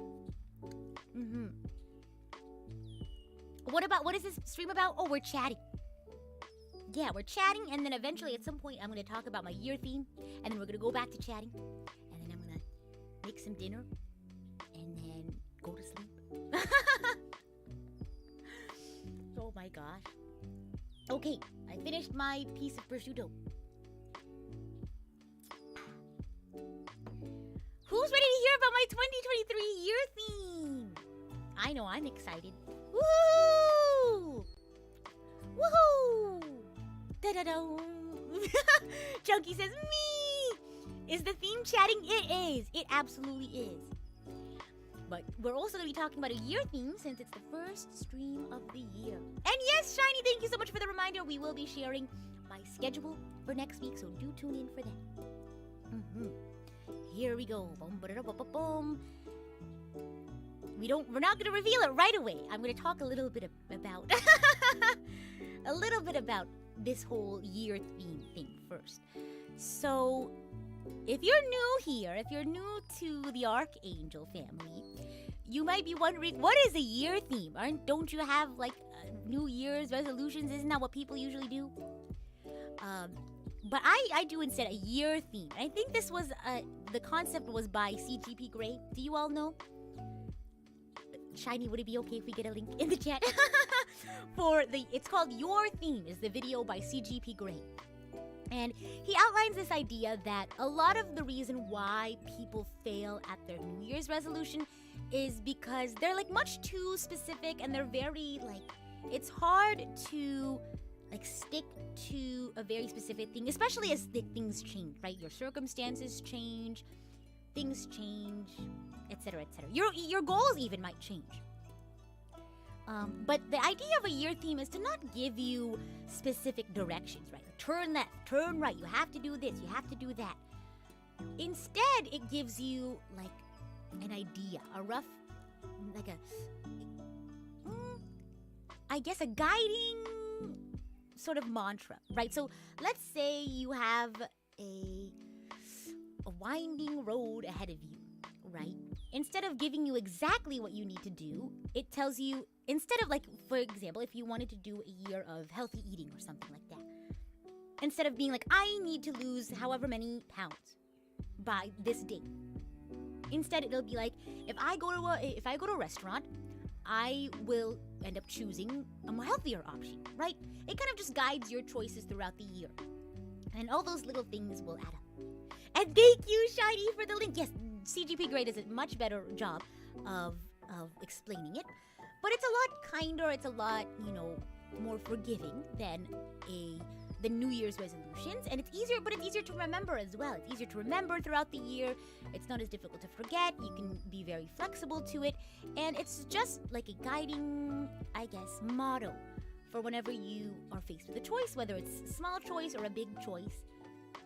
What is this stream about? Oh, we're chatting. Yeah, we're chatting, and then eventually at some point I'm going to talk about my year theme, and then we're going to go back to chatting, and then I'm going to make some dinner, and then go to sleep. Oh my gosh. Okay, I finished my piece of prosciutto. Who's ready to hear about my 2023 year theme? I know, I'm excited. Woohoo! Woohoo! Da-da-da! Chunky says, me! Is the theme chatting? It is. It absolutely is. But we're also going to be talking about a year theme since it's the first stream of the year. And yes, Shiny, thank you so much for the reminder. We will be sharing my schedule for next week, so do tune in for that. Here we go. Boom. We're not going to reveal it right away. I'm going to talk a little bit about this whole year theme thing first. So, if you're new here, if you're new to the Archangel family, you might be wondering, what is a year theme? Don't you have like New Year's resolutions? Isn't that what people usually do? But I do instead a year theme. And I think this was, the concept was by CGP Grey. Do you all know? Shiny, would it be okay if we get a link in the chat? It's called Your Theme, is the video by CGP Grey. And he outlines this idea that a lot of the reason why people fail at their New Year's resolution is because they're like much too specific, and they're very like, it's hard to like stick to a very specific thing, especially as things change, right? Your circumstances change, things change, etc., etc. Your goals even might change. But the idea of a year theme is to not give you specific directions, right? Turn left, turn right, you have to do this, you have to do that. Instead, it gives you like an idea, a rough, like I guess a guiding sort of mantra, right? So let's say you have a winding road ahead of you, right? Instead of giving you exactly what you need to do, it tells you, instead of like, for example, if you wanted to do a year of healthy eating or something like that, instead of being like, I need to lose however many pounds by this date, instead it'll be like, if I go to a restaurant, I will end up choosing a more healthier option, right? It kind of just guides your choices throughout the year. And all those little things will add up. And thank you, Shiny, for the link. Yes, CGP Grey does a much better job of explaining it. But it's a lot kinder, it's a lot, more forgiving than the New Year's resolutions. And it's easier to remember as well. It's easier to remember throughout the year. It's not as difficult to forget. You can be very flexible to it. And it's just like a guiding, I guess, motto for whenever you are faced with a choice, whether it's a small choice or a big choice.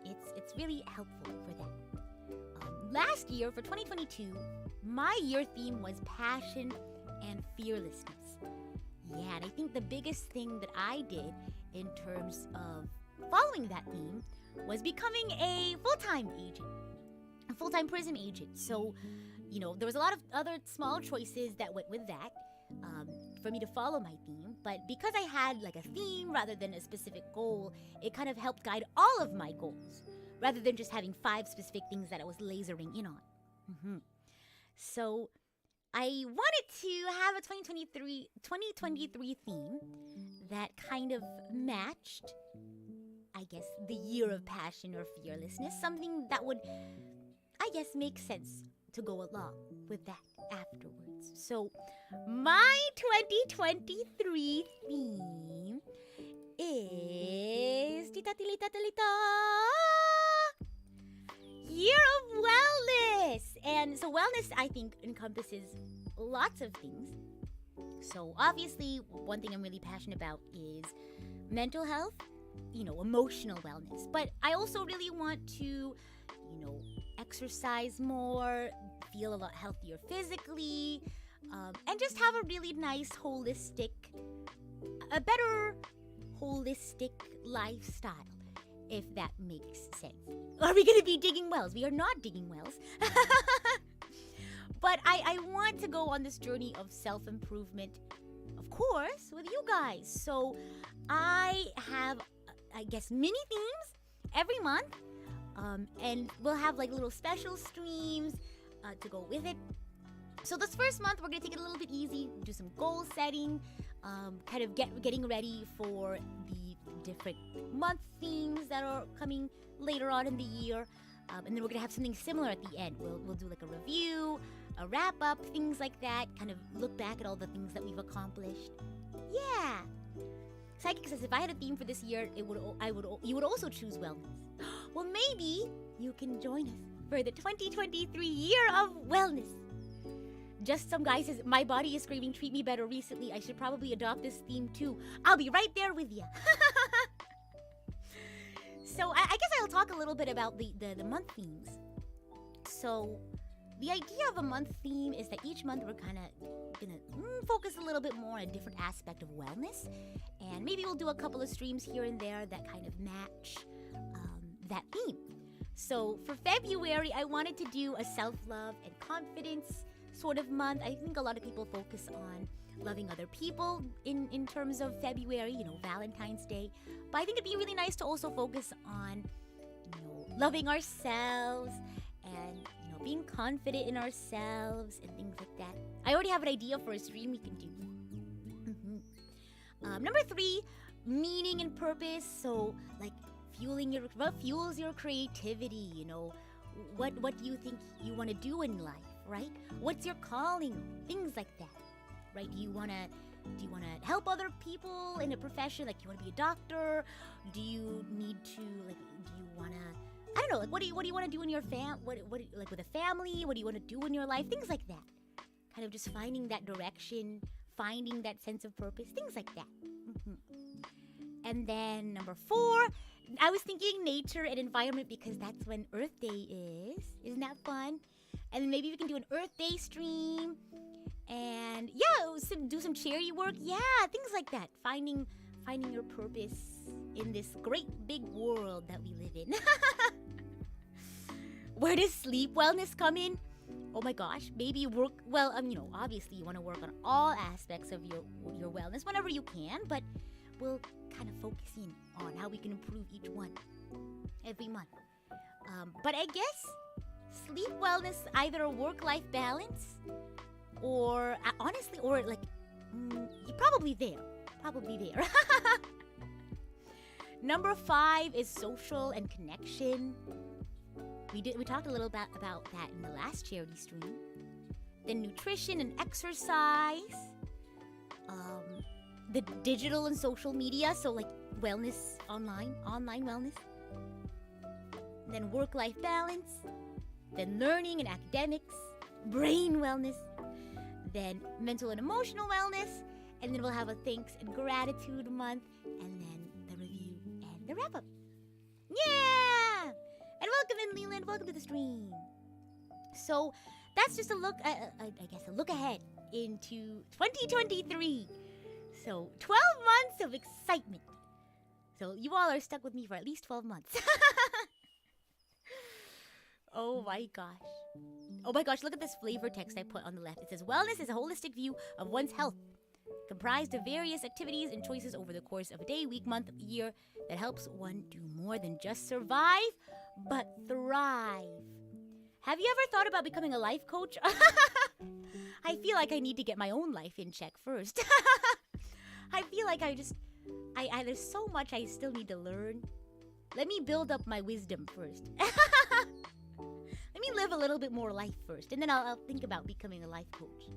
It's really helpful for that. Last year, for 2022, my year theme was passion and fearlessness. Yeah, and I think the biggest thing that I did in terms of following that theme was becoming a full-time agent, a full-time PRISM agent. So, there was a lot of other small choices that went with that for me to follow my theme. But because I had like a theme rather than a specific goal, it kind of helped guide all of my goals rather than just having 5 specific things that I was lasering in on. So I wanted to have a 2023 theme that kind of matched, I guess, the year of passion or fearlessness, something that would, I guess, make sense to go along with that afterwards. So my 2023 theme is Year of Wellness. And so wellness, I think, encompasses lots of things. So obviously, one thing I'm really passionate about is mental health, emotional wellness. But I also really want to, exercise more, feel a lot healthier physically, and just have a really nice a better holistic lifestyle, if that makes sense. Are we going to be digging wells? We are not digging wells. But I want to go on this journey of self-improvement, of course, with you guys. So I have, I guess, mini themes every month. And we'll have like little special streams to go with it. So this first month, we're going to take it a little bit easy, do some goal setting, kind of getting ready for the different month themes that are coming later on in the year. And then we're going to have something similar at the end. We'll do like a review, a wrap-up, things like that, kind of look back at all the things that we've accomplished. Yeah. Psychic says, if I had a theme for this year, you would also choose wellness. Well, maybe you can join us for the 2023 Year of Wellness. Just some guy says, my body is screaming, treat me better recently. I should probably adopt this theme too. I'll be right there with you. So I guess I'll talk a little bit about the month themes. So the idea of a month theme is that each month we're kind of going to focus a little bit more on a different aspect of wellness. And maybe we'll do a couple of streams here and there that kind of match that theme. So for February, I wanted to do a self-love and confidence sort of month. I think a lot of people focus on loving other people in terms of February, Valentine's Day. But I think it'd be really nice to also focus on, loving ourselves and, being confident in ourselves and things like that. I already have an idea for a stream we can do. Number 3, meaning and purpose. So, like, what fuels your creativity, What do you think you want to do in life, right? What's your calling? Things like that, right? Do you want to help other people in a profession? Like, do you want to be a doctor? Do you need to, like, do you want to, I don't know, like, what do you want to do in your what like with a family? What do you want to do in your life? Things like that. Kind of just finding that direction, finding that sense of purpose, things like that. And then number 4, I was thinking nature and environment because that's when Earth Day is. Isn't that fun? And then maybe we can do an Earth Day stream. And do some charity work. Yeah, things like that. Finding your purpose in this great big world that we live in. Where does sleep wellness come in? Oh my gosh, maybe work, obviously you want to work on all aspects of your wellness whenever you can, but we'll kind of focus in on how we can improve each one every month. But I guess sleep wellness, either a work-life balance or honestly, or like, you're probably there. Number 5 is social and connection. We talked a little about that in the last charity stream. Then nutrition and exercise. The digital and social media, so like wellness online wellness. Then work-life balance. Then learning and academics. Brain wellness. Then mental and emotional wellness. And then we'll have a thanks and gratitude month. And then the review and the wrap-up. Yeah! And welcome in, Leland. Welcome to the stream. So that's just a look, a look ahead into 2023. So 12 months of excitement. So you all are stuck with me for at least 12 months. Oh my gosh, look at this flavor text I put on the left. It says, wellness is a holistic view of one's health, comprised of various activities and choices over the course of a day, week, month, year that helps one do more than just survive, but thrive. Have you ever thought about becoming a life coach? I feel like I need to get my own life in check first. I feel like there's so much I still need to learn. Let me build up my wisdom first. Let me live a little bit more life first, and then I'll think about becoming a life coach.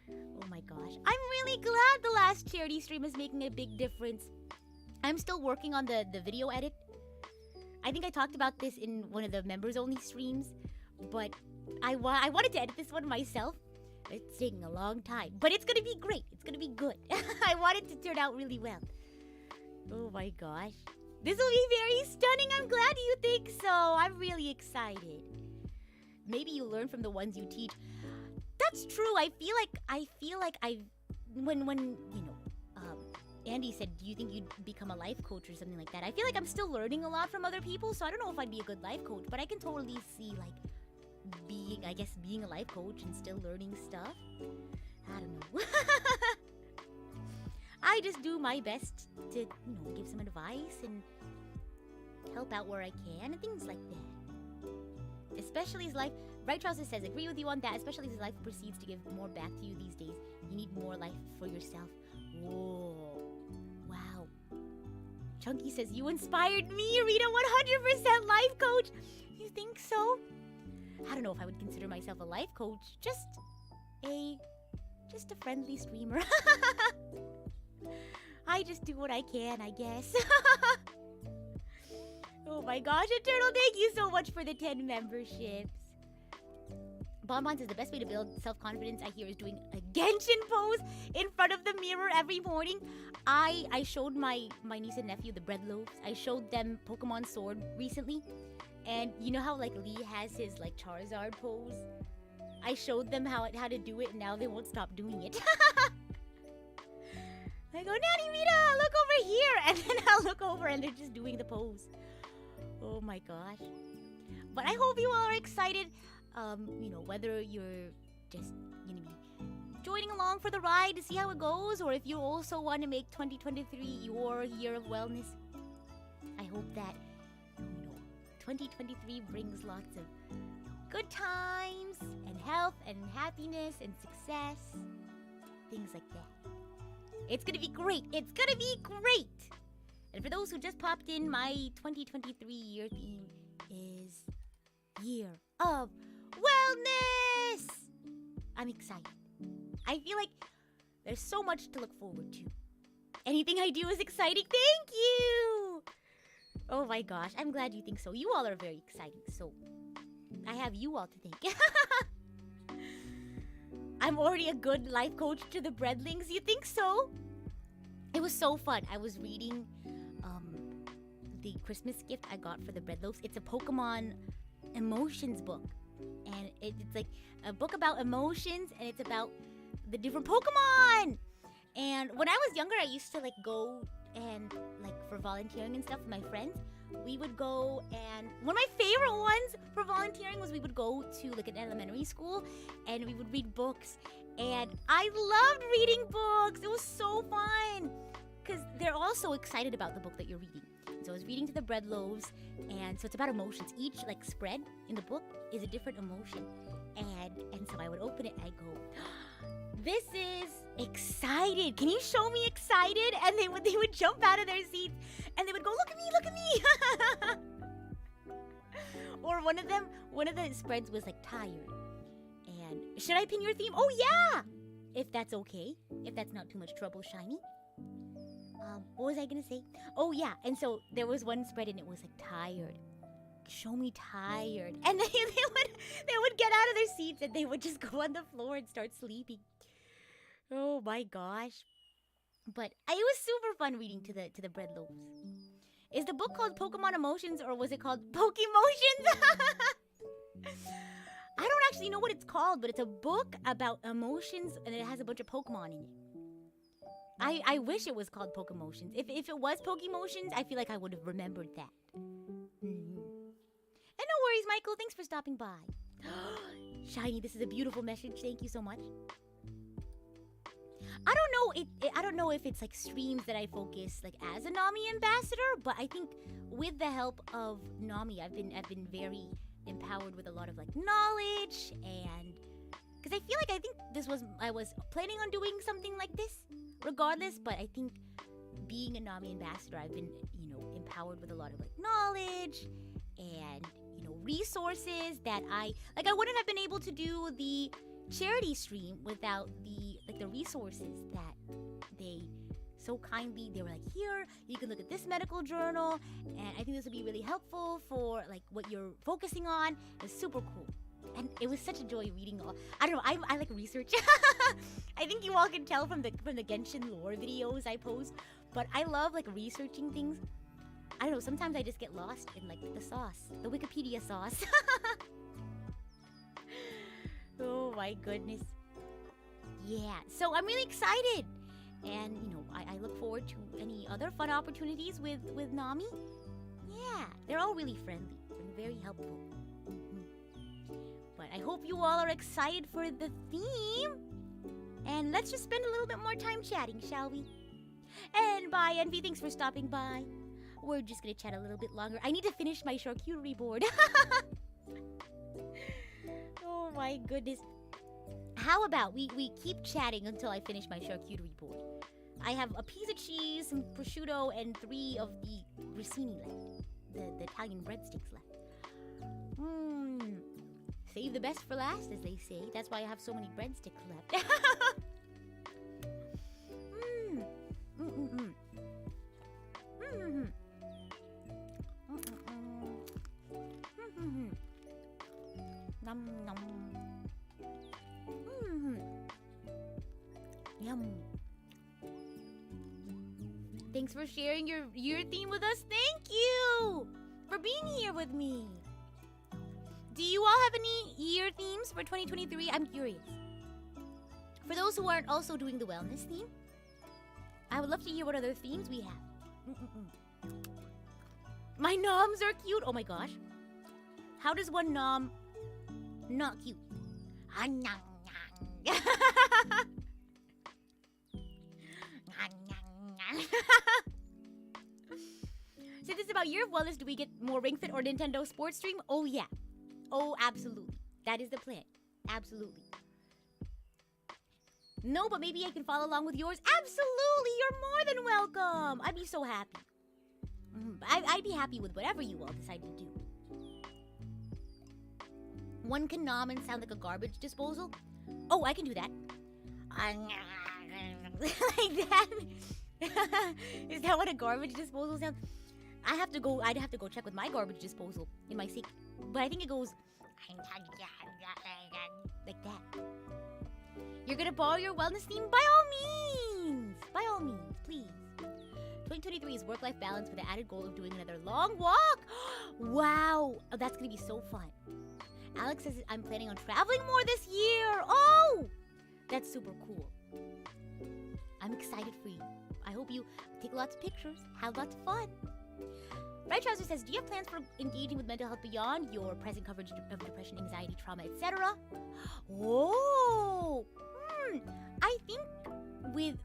Oh my gosh. I'm really glad the last charity stream is making a big difference. I'm still working on the video edit. I think I talked about this in one of the members-only streams, but I wanted to edit this one myself. It's taking a long time, but it's going to be great. It's going to be good. I want it to turn out really well. Oh my gosh. This will be very stunning. I'm glad you think so. I'm really excited. Maybe you learn from the ones you teach. That's true. I feel like when Andy said, do you think you'd become a life coach or something like that? I feel like I'm still learning a lot from other people, so I don't know if I'd be a good life coach, but I can totally see, like, being a life coach and still learning stuff. I don't know. I just do my best to, give some advice and help out where I can and things like that. Especially as life, Bright Trousers says, agree with you on that, especially as life proceeds to give more back to you these days. You need more life for yourself. Whoa. Wow. Chunky says, you inspired me, Rita, 100% life coach. You think so? I don't know if I would consider myself a life coach. Just a friendly streamer. I just do what I can, I guess. Oh my gosh, Eternal, thank you so much for the 10 memberships. Bonbon says the best way to build self-confidence I hear is doing a Genshin pose in front of the mirror every morning. I showed my niece and nephew the bread loaves. I showed them Pokemon Sword recently. And you know how like Lee has his like Charizard pose? I showed them how to do it and now they won't stop doing it. I go, Nanny Rita, look over here! And then I'll look over and they're just doing the pose. Oh my gosh. But I hope you all are excited. Whether you're just gonna be joining along for the ride to see how it goes, or if you also want to make 2023 your year of wellness. I hope that 2023 brings lots of good times and health and happiness and success, things like that. It's gonna be great. It's gonna be great. And for those who just popped in, my 2023 year theme is Year of Wellness. I'm excited. I feel like there's so much to look forward to. Anything I do is exciting. Thank you. Oh my gosh, I'm glad you think so. You all are very exciting, so I have you all to thank. I'm already a good life coach to the breadlings. You think so? It was so fun. I was reading the Christmas gift I got for the breadloaves. It's a Pokemon emotions book. And it's like a book about emotions, and it's about the different Pokemon. And when I was younger, I used to go and for volunteering and stuff with my friends. We would go, and one of my favorite ones for volunteering was we would go to an elementary school, and we would read books. And I loved reading books. It was so fun because they're all so excited about the book that you're reading. So I was reading to the bread loaves, and so it's about emotions. Each spread in the book is a different emotion, and so I would open it and I go, "This is excited. Can you show me excited?" And they would jump out of their seats, and they would go, "Look at me, look at me!" Or one of the spreads was tired. And should I pin your theme? Oh yeah, if that's okay, if that's not too much trouble, Shiny. What was I gonna say? Oh yeah, and so there was one spread and it was tired. Show me tired. And they would get out of their seats and they would just go on the floor and start sleeping. Oh my gosh. But it was super fun reading to the bread loaves. Is the book called Pokemon Emotions, or was it called Pokemotions? I don't actually know what it's called, but it's a book about emotions and it has a bunch of Pokemon in it. I wish it was called Pokemotions. If it was Pokemotions, I feel like I would have remembered that. Mm-hmm. And no worries, Michael. Thanks for stopping by. Shiny, this is a beautiful message. Thank you so much. I don't know if it's streams that I focus as a NAMI ambassador, but I think with the help of NAMI, I've been very empowered with a lot of knowledge, and because I feel I think I was planning on doing something like this regardless, but I think being a NAMI ambassador, I've been empowered with a lot of knowledge and resources that I wouldn't have been able to do the charity stream without the resources that they so kindly, they were here, you can look at this medical journal, and I think this would be really helpful for what you're focusing on. It's super cool. And it was such a joy reading all. I don't know, I like research. I think you all can tell from the Genshin lore videos I post, but I love researching things. I don't know, sometimes I just get lost in the sauce, the Wikipedia sauce. Oh my goodness. Yeah, so I'm really excited. And, I look forward to any other fun opportunities with NAMI. Yeah, they're all really friendly and very helpful. But I hope you all are excited for the theme. And let's just spend a little bit more time chatting, shall we? And bye, Envy. Thanks for stopping by. We're just gonna chat a little bit longer. I need to finish my charcuterie board. Oh my goodness. How about we keep chatting until I finish my charcuterie board? I have a piece of cheese, some prosciutto, and 3 of the grissini left. The Italian breadsticks left. Save the best for last, as they say. That's why I have so many breadsticks left. Nom nom. Yum. Thanks for sharing your theme with us. Thank you for being here with me. Do you all have any year themes for 2023? I'm curious. For those who aren't also doing the wellness theme, I would love to hear what other themes we have. My noms are cute. Oh my gosh. How does one nom not cute? So this is about Year of Wellness. Do we get more Ring Fit or Nintendo Sports Stream? Oh yeah. Oh, absolutely. That is the plan. Absolutely. No, but maybe I can follow along with yours. Absolutely. You're more than welcome. I'd be so happy. I'd be happy with whatever you all decide to do. One can nom and sound like a garbage disposal. Oh, I can do that. Like that. Is that what a garbage disposal sounds? I'd have to go check with my garbage disposal in my sink. But I think it goes like that. You're gonna borrow your wellness theme? By all means! By all means, please. 2023 is work-life balance with the added goal of doing another long walk. Wow! Oh, that's gonna be so fun. Alex says I'm planning on traveling more this year. Oh! That's super cool. I'm excited for you. I hope you take lots of pictures, have lots of fun. Red Trouser says, do you have plans for engaging with mental health beyond your present coverage of depression, anxiety, trauma, etc.? Oh! I think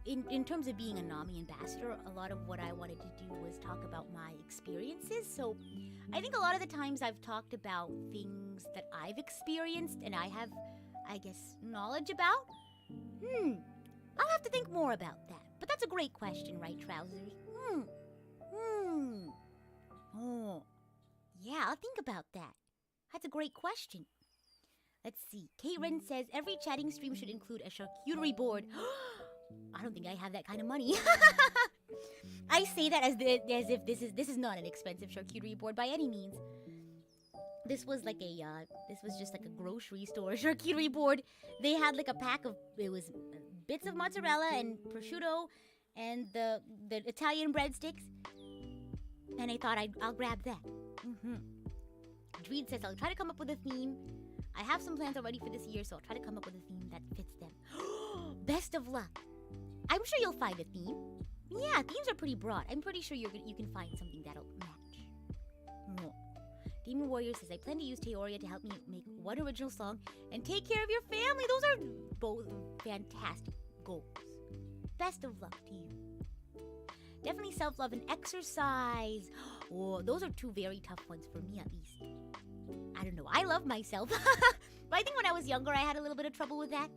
in terms of being a NAMI ambassador, a lot of what I wanted to do was talk about my experiences. So I think a lot of the times I've talked about things that I've experienced and I have, I guess, knowledge about. I'll have to think more about that. But that's a great question, right, Trousers? Oh, yeah, I'll think about that. That's a great question. Let's see. Karen says every chatting stream should include a charcuterie board. I don't think I have that kind of money. I say that as if this is not an expensive charcuterie board by any means. This was like this was just like a grocery store charcuterie board. They had like a pack of, it was bits of mozzarella and prosciutto and the Italian breadsticks. And I thought I'll grab that. Dreed says I'll try to come up with a theme. I have some plans already for this year, so I'll try to come up with a theme that fits them. Best of luck. I'm sure you'll find a theme. Yeah, themes are pretty broad. I'm pretty sure you can find something that'll match. Demon Warrior says, I plan to use Teoria to help me make one original song and take care of your family. Those are both fantastic goals. Best of luck to you. Definitely self-love and exercise. Oh, those are two very tough ones for me, at least. I don't know. I love myself. But I think when I was younger, I had a little bit of trouble with that.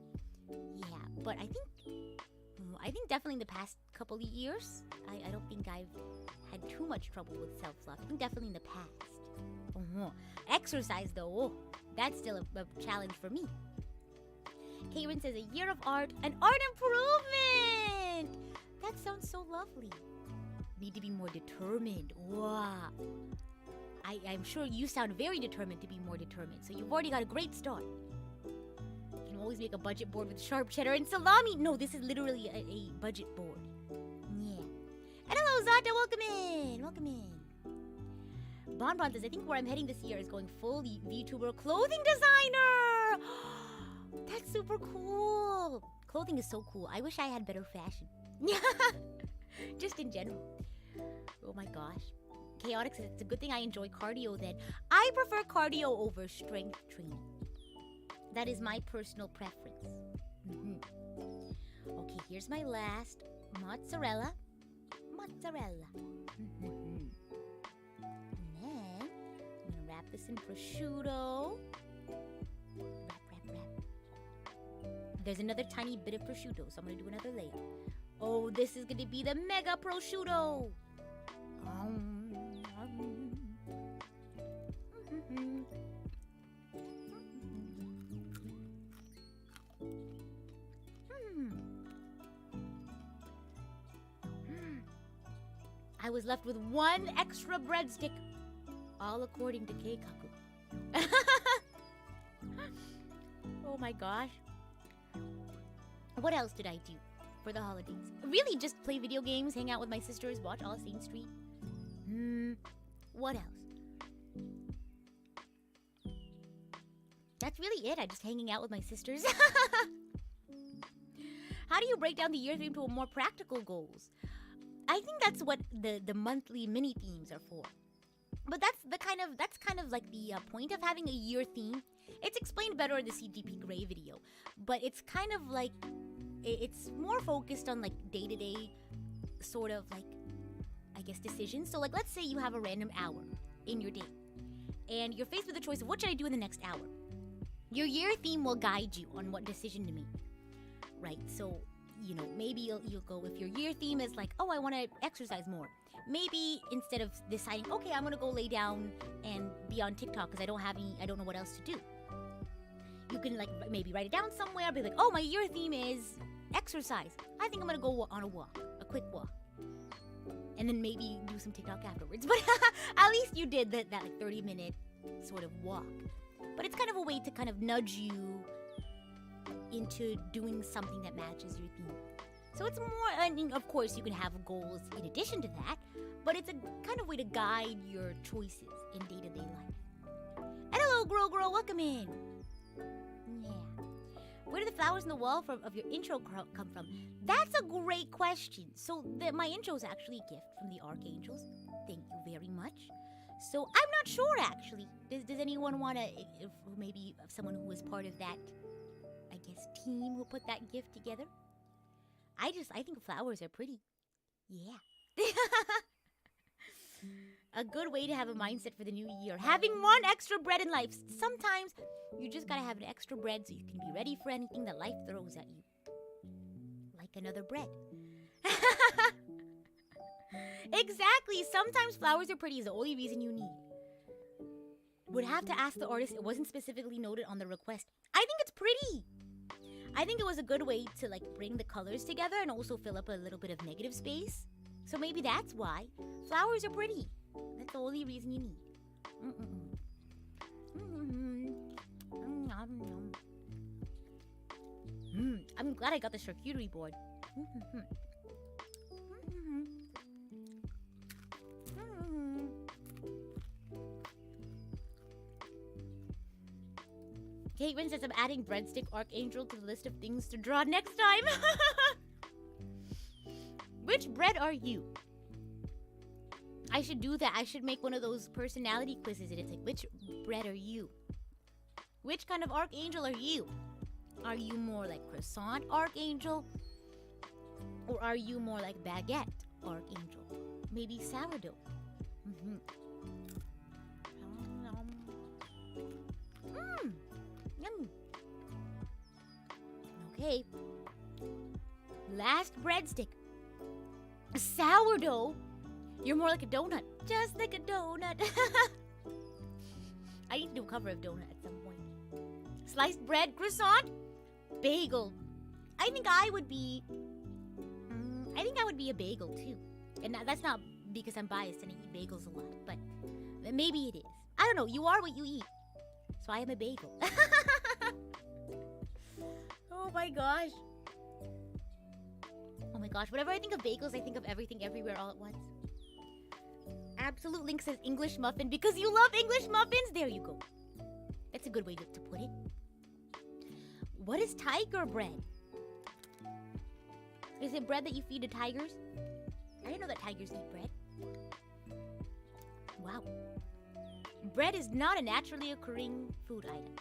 Yeah, but I think definitely in the past couple of years, I don't think I've had too much trouble with self-love. I think definitely in the past. Exercise, though, that's still a challenge for me. Karen says, a year of art and art improvement. That sounds so lovely. Need to be more determined. Wow. I'm sure you sound very determined to be more determined, so you've already got a great start. You can always make a budget board with sharp cheddar and salami. No, this is literally a budget board. Yeah. And hello, Zata. Welcome in. Welcome in. Bonbon says, I think where I'm heading this year is going full VTuber clothing designer. That's super cool. Clothing is so cool. I wish I had better fashion. Just in general. Oh my gosh. Chaotic says, it's a good thing I enjoy cardio then. I prefer cardio over strength training. That is my personal preference. Okay, here's my last mozzarella. Mozzarella. And then I'm gonna wrap this in prosciutto. Wrap. There's another tiny bit of prosciutto, so I'm gonna do another layer. Oh, this is gonna be the mega prosciutto. I was left with one extra breadstick, all according to Keikaku. Oh my gosh. What else did I do for the holidays? Really just play video games, hang out with my sisters, watch All Saints Street. What else? That's really it. I'm just hanging out with my sisters. How do you break down the year theme to more practical goals? I think that's what the monthly mini themes are for. But that's kind of like the point of having a year theme. It's explained better in the CGP Grey video, but it's kind of like it's more focused on like day-to-day sort of like, I guess, decisions. So like, let's say you have a random hour in your day and you're faced with the choice of what should I do in the next hour. Your year theme will guide you on what decision to make, right? So, you know, maybe you'll go, if your year theme is like, oh, I want to exercise more. Maybe instead of deciding, okay, I'm going to go lay down and be on TikTok because I don't know what else to do. You can like maybe write it down somewhere, be like, oh, my year theme is exercise. I think I'm going to go on a walk, a quick walk. And then maybe do some TikTok afterwards. But at least you did that like 30-minute sort of walk. But it's kind of a way to kind of nudge you into doing something that matches your theme. So it's more, I mean, of course, you can have goals in addition to that, but it's a kind of way to guide your choices in day-to-day life. And hello, Grow, welcome in. Yeah. Where do the flowers on the wall of your intro come from? That's a great question. So my intro is actually a gift from the Archangels. Thank you very much. So I'm not sure, actually. Does anyone want to, maybe someone who was part of that, I guess, team who put that gift together? I think flowers are pretty. Yeah. A good way to have a mindset for the new year. Having one extra bread in life. Sometimes you just gotta have an extra bread so you can be ready for anything that life throws at you. Like another bread. Exactly. Sometimes flowers are pretty is the only reason you need. Would have to ask the artist. It wasn't specifically noted on the request. I think it's pretty. I think it was a good way to like bring the colors together and also fill up a little bit of negative space. So maybe that's why. Flowers are pretty. That's the only reason you need. I'm glad I got the charcuterie board. Caitlin says I'm adding breadstick archangel to the list of things to draw next time. Which bread are you? I should do that. I should make one of those personality quizzes and it's like, which bread are you? Which kind of archangel are you? Are you more like croissant archangel? Or are you more like baguette archangel? Maybe sourdough. Yum. Okay. Last breadstick. A sourdough? You're more like a donut. Just like a donut. I need to do a cover of donut at some point. Sliced bread, croissant, bagel. I think I would be a bagel too. And that's not because I'm biased and I eat bagels a lot, but maybe it is. I don't know. You are what you eat. So I am a bagel. Oh my gosh. Oh my gosh. Whenever I think of bagels, I think of everything everywhere all at once. Absolute Link says English muffin because you love English muffins. There you go. That's a good way to put it. What is tiger bread? Is it bread that you feed to tigers? I didn't know that tigers eat bread. Wow. Bread is not a naturally occurring food item.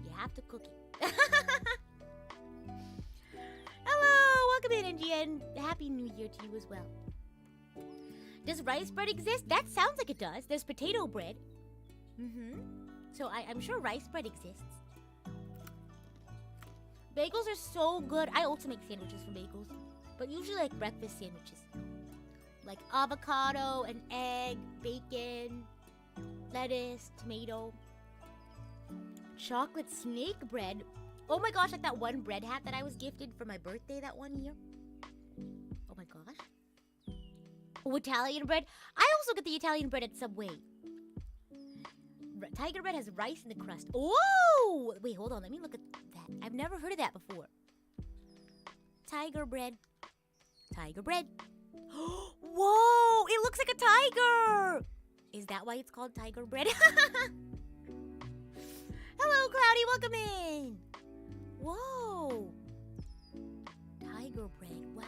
You have to cook it. Hello, welcome in, NGN. Happy New Year to you as well. Does rice bread exist? That sounds like it does. There's potato bread. So I'm sure rice bread exists. Bagels are so good. I also make sandwiches from bagels. But usually like breakfast sandwiches. Like avocado, an egg, bacon, lettuce, tomato. Chocolate snake bread. Oh my gosh, like that one bread hat that I was gifted for my birthday that one year. Oh my gosh. Oh, Italian bread. I also get the Italian bread at Subway. Tiger bread has rice in the crust. Oh! Wait, hold on. Let me look at that. I've never heard of that before. Tiger bread. Tiger bread. Whoa! It looks like a tiger! Is that why it's called tiger bread? Hello, Cloudy. Welcome in. Whoa. Tiger bread. Wow.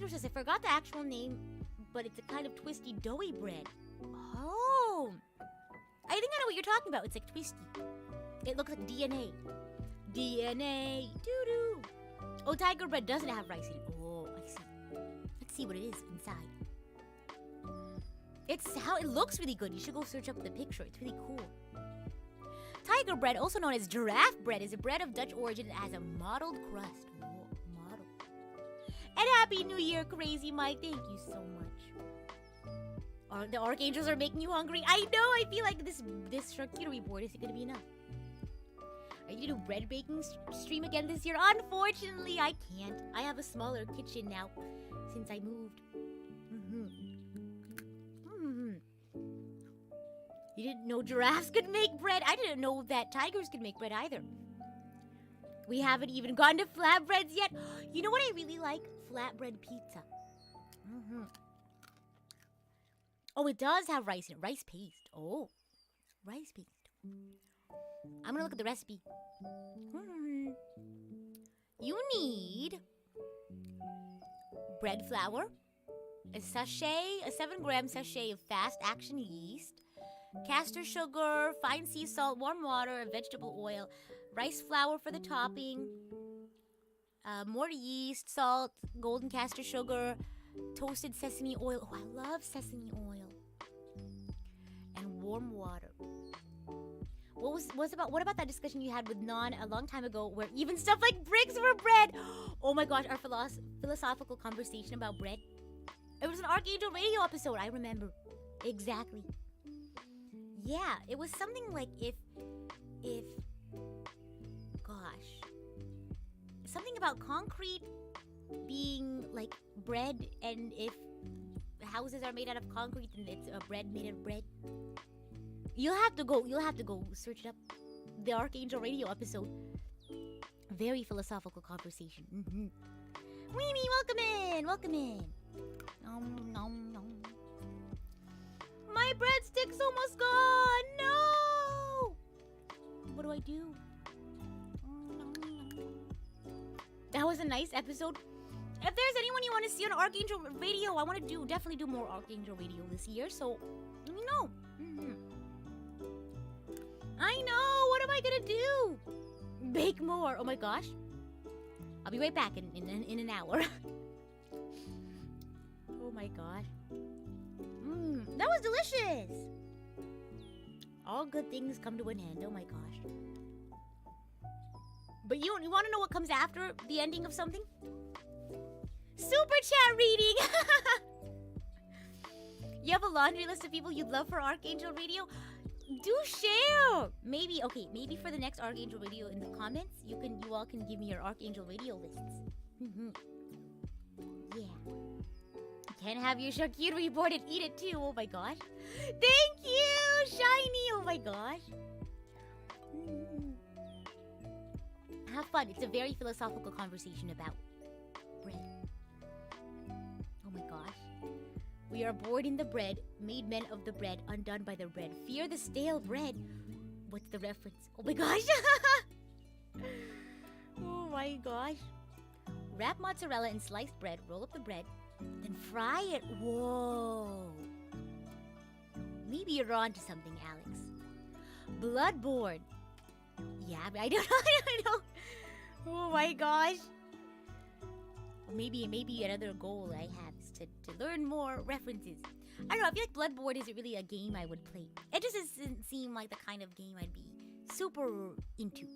Archangel says, I forgot the actual name, but it's a kind of twisty, doughy bread. Oh. I think I know what you're talking about. It's like twisty. It looks like DNA. DNA. Doo-doo. Oh, tiger bread doesn't have rice in it. Oh, I see. Let's see what it is inside. It looks really good. You should go search up the picture. It's really cool. Tiger bread, also known as giraffe bread, is a bread of Dutch origin that has a mottled crust. Oh, mottled. And Happy New Year, Crazy Mike. Thank you so much. The archangels are making you hungry. I know. I feel like this charcuterie board isn't going to be enough. Are you going to do bread baking stream again this year? Unfortunately, I can't. I have a smaller kitchen now since I moved. You didn't know giraffes could make bread? I didn't know that tigers could make bread either. We haven't even gone to flatbreads yet. You know what I really like? Flatbread pizza. Oh, it does have rice in it. Rice paste. Oh, rice paste. I'm going to look at the recipe. You need bread flour, a 7-gram sachet of fast-action yeast, castor sugar, fine sea salt, warm water, and vegetable oil, rice flour for the topping, more yeast, salt, golden castor sugar, toasted sesame oil. Oh, I love sesame oil. And warm water. What about that discussion you had with Non a long time ago where even stuff like bricks were bread? Oh my gosh, our philosophical conversation about bread. It was an Archangel Radio episode, I remember. Exactly. Yeah, it was something like something about concrete being like bread, and if houses are made out of concrete, then it's a bread made of bread. You'll have to go search it up. The Archangel Radio episode. Very philosophical conversation. Weemy, welcome in. Nom, nom, nom. My breadstick's almost gone. No. What do I do? That was a nice episode. If there's anyone you want to see on Archangel Radio, I want to definitely do more Archangel Radio this year. So let me know. I know. What am I gonna do? Bake more. Oh my gosh. I'll be right back in an hour. Oh my gosh. That was delicious. All good things come to an end. Oh my gosh. But you want to know what comes after the ending of something? Super chat reading. You have a laundry list of people you'd love for Archangel Radio? Do share. Maybe for the next Archangel Radio in the comments, you all can give me your Archangel Radio lists. Yeah. You can have your charcuterie board and eat it too. Oh my gosh. Thank you, Shiny. Oh my gosh. Have fun. It's a very philosophical conversation about bread. Oh my gosh. We are bored in the bread, made men of the bread, undone by the bread. Fear the stale bread. What's the reference? Oh my gosh. Oh my gosh. Wrap mozzarella in sliced bread, roll up the bread, then fry it. Whoa. Maybe you're on to something, Alex. Bloodborne. Yeah, but I don't know. I don't know. Oh my gosh. Maybe another goal I have is to learn more references. I don't know, I feel like Bloodborne isn't really a game I would play. It just doesn't seem like the kind of game I'd be super into.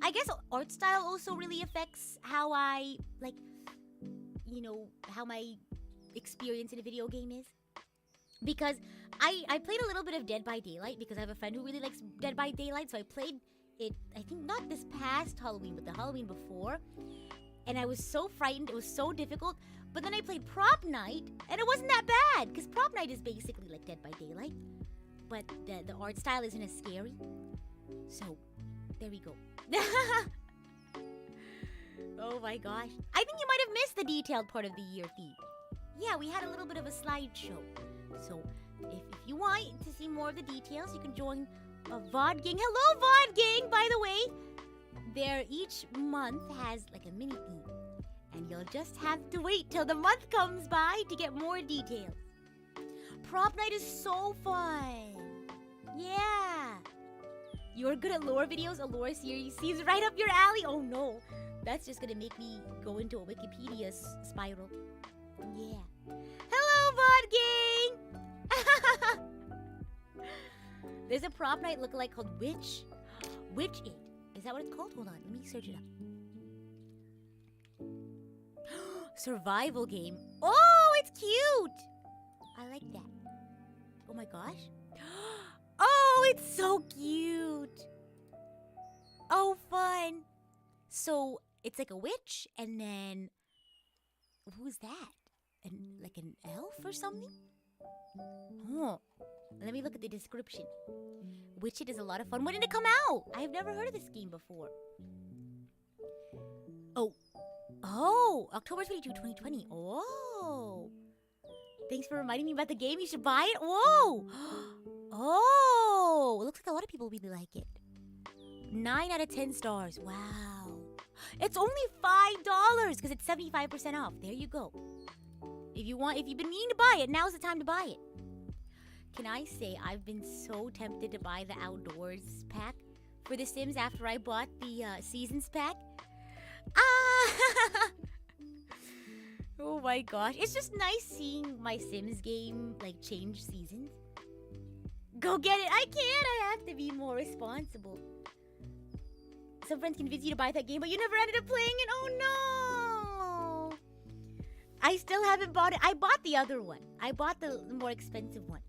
I guess art style also really affects how I, how my experience in a video game is. Because I played a little bit of Dead by Daylight because I have a friend who really likes Dead by Daylight, so I played it, I think not this past Halloween, but the Halloween before. And I was so frightened, it was so difficult. But then I played Prop Night, and it wasn't that bad, because Prop Night is basically like Dead by Daylight. But the art style isn't as scary. So, there we go. Oh my gosh. I think you might have missed the detailed part of the year theme. Yeah, we had a little bit of a slideshow. So, if you want to see more of the details, you can join a VOD Gang. Hello, VOD Gang, by the way. Each month has like a mini theme. And you'll just have to wait till the month comes by to get more details. Prop night is so fun. Yeah. You're good at lore videos. A lore series seems right up your alley. Oh no. That's just gonna make me go into a Wikipedia spiral. Yeah. Hello, Bot Gang! There's a prop night lookalike called Witch. Witch It. Is that what it's called? Hold on, let me search it up. Survival game. Oh, it's cute! I like that. Oh my gosh. Oh, it's so cute! Oh, fun! So, it's like a witch, and then... Who's that? Like an elf or something? Oh, let me look at the description. Witch It is a lot of fun. When did it come out? I've never heard of this game before. Oh, October 22, 2020. Oh. Thanks for reminding me about the game. You should buy it. Whoa. Oh, it looks like a lot of people really like it. 9 out of 10 stars. Wow. It's only $5 because it's 75% off. There you go. If you've been meaning to buy it, now's the time to buy it. Can I say I've been so tempted to buy the Outdoors pack for The Sims after I bought the Seasons pack? Ah! Oh my gosh. It's just nice seeing my Sims game like change seasons. Go get it. I can't. I have to be more responsible. Some friends convinced you to buy that game, but you never ended up playing it. Oh no! I still haven't bought it. I bought the other one. I bought the more expensive one.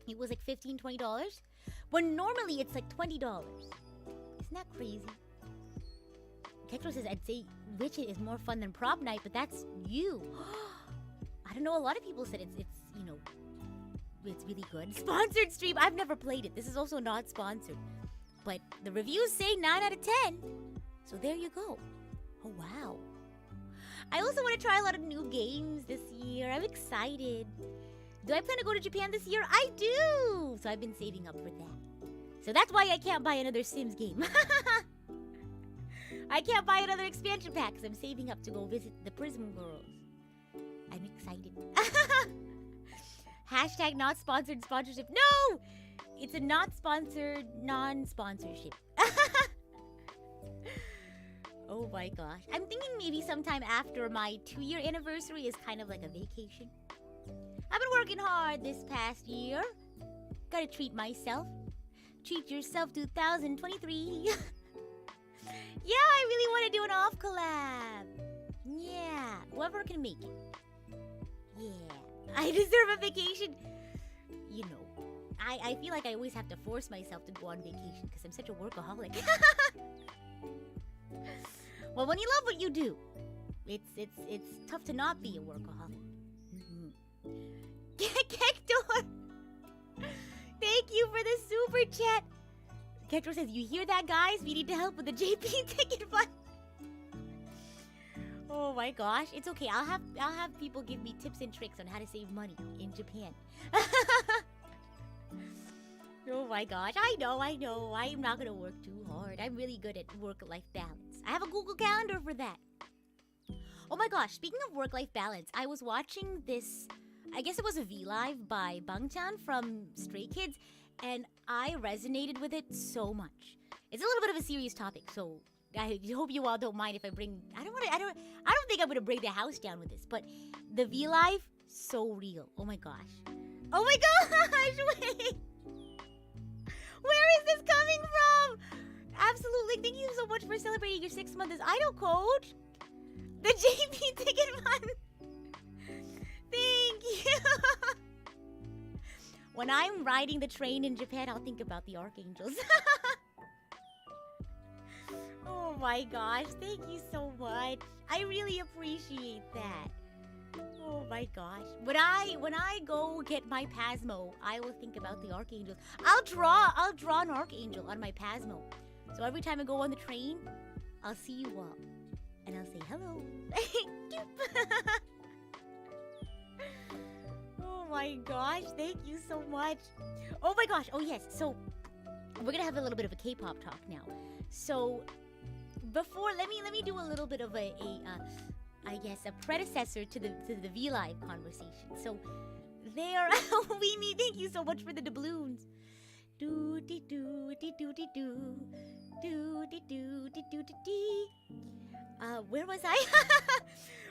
It was like $15, $20. When normally it's like $20. Isn't that crazy? Ketro says, I'd say Witch It is more fun than Prop Night, but that's you. I don't know, a lot of people said it's really good. Sponsored stream, I've never played it. This is also not sponsored. But the reviews say 9 out of 10. So there you go. Oh, wow. I also want to try a lot of new games this year. I'm excited. Do I plan to go to Japan this year? I do! So I've been saving up for that. So that's why I can't buy another Sims game. I can't buy another expansion pack because I'm saving up to go visit the PRISM girls. I'm excited. Hashtag not sponsored sponsorship. No! It's a not sponsored non-sponsorship. Oh my gosh. I'm thinking maybe sometime after my 2-year anniversary is kind of like a vacation. I've been working hard this past year. Gotta treat myself. Treat yourself 2023. Yeah, I really want to do an off collab. Yeah, whoever can make it. Yeah, I deserve a vacation. You know, I feel like I always have to force myself to go on vacation because I'm such a workaholic. Well, when you love what you do, it's tough to not be a workaholic. Kektor! Thank you for the super chat. Kektor says, you hear that, guys? We need to help with the JP ticket fund. Oh my gosh, it's okay. I'll have people give me tips and tricks on how to save money in Japan. Oh my gosh, I know. I'm not gonna work too hard. I'm really good at work-life balance. I have a Google Calendar for that. Oh my gosh, speaking of work-life balance, I was watching this, I guess it was a V-Live by Bangchan from Stray Kids, and I resonated with it so much. It's a little bit of a serious topic, so I hope you all don't mind if I bring, I don't think I'm gonna break the house down with this, but the V-Live, so real. Oh my gosh. Oh my gosh, wait! Where is this coming from? Absolutely, thank you so much for celebrating your 6th month as Idol Coach. The JP ticket fund. Thank you. When I'm riding the train in Japan, I'll think about the Archangels. Oh my gosh, thank you so much. I really appreciate that. Oh my gosh. When I go get my Pasmo, I will think about the Archangels. I'll draw an Archangel on my Pasmo. So every time I go on the train, I'll see you all. And I'll say hello. Oh my gosh, thank you so much. Oh my gosh, oh yes, so we're gonna have a little bit of a K-pop talk now. So before, let me do a little bit of a I guess, a predecessor to the V Live conversation. So there, we need. Thank you so much for the doubloons. Do dee do dee do dee do do dee do dee do dee dee. Where was I?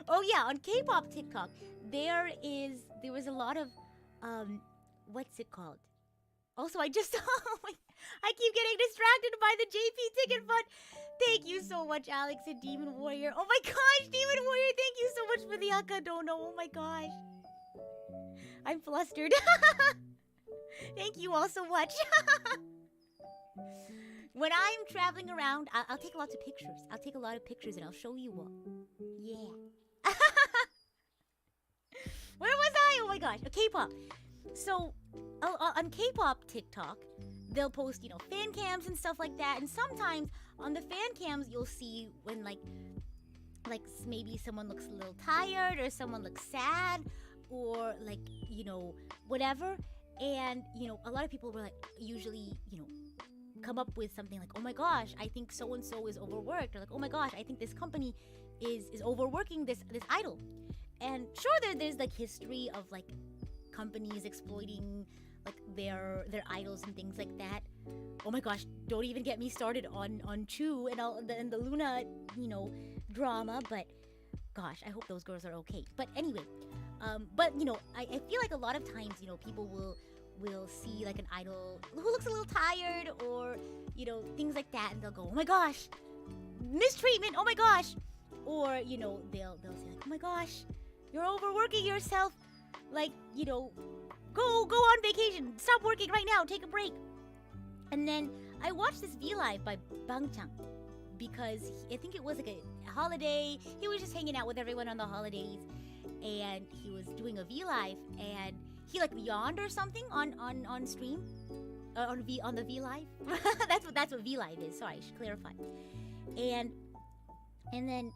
Oh yeah, on K-pop TikTok, there was a lot of what's it called? Also, I just I keep getting distracted by the JP ticket fund. Thank you so much, Alex and Demon Warrior. Oh my gosh, Demon Warrior, thank you so much for the Akadono. Oh my gosh. I'm flustered. Thank you all so much. When I'm traveling around, I'll take lots of pictures. I'll take a lot of pictures and I'll show you all. Yeah. Where was I? Oh my gosh. K-pop. So, on K-pop TikTok, they'll post, fan cams and stuff like that. And sometimes on the fan cams, you'll see when like maybe someone looks a little tired or someone looks sad or like, whatever. And, a lot of people were like, usually, come up with something like, oh my gosh, I think so-and-so is overworked. Or like, oh my gosh, I think this company is overworking this idol. And sure, there's like history of like companies exploiting like their idols and things like that. Oh my gosh, don't even get me started on Chu and the Luna, drama. But gosh, I hope those girls are okay. But anyway, but I feel like a lot of times, people will see like an idol who looks a little tired or things like that, and they'll go, oh my gosh, mistreatment, oh my gosh. Or they'll say like, oh my gosh, you're overworking yourself, like go on vacation, stop working right now, take a break. And then I watched this V Live by Bangchang because I think it was like a holiday. He was just hanging out with everyone on the holidays, and he was doing a V Live, and he like yawned or something on stream, on the V Live. that's what V Live is. Sorry, I should clarify. And then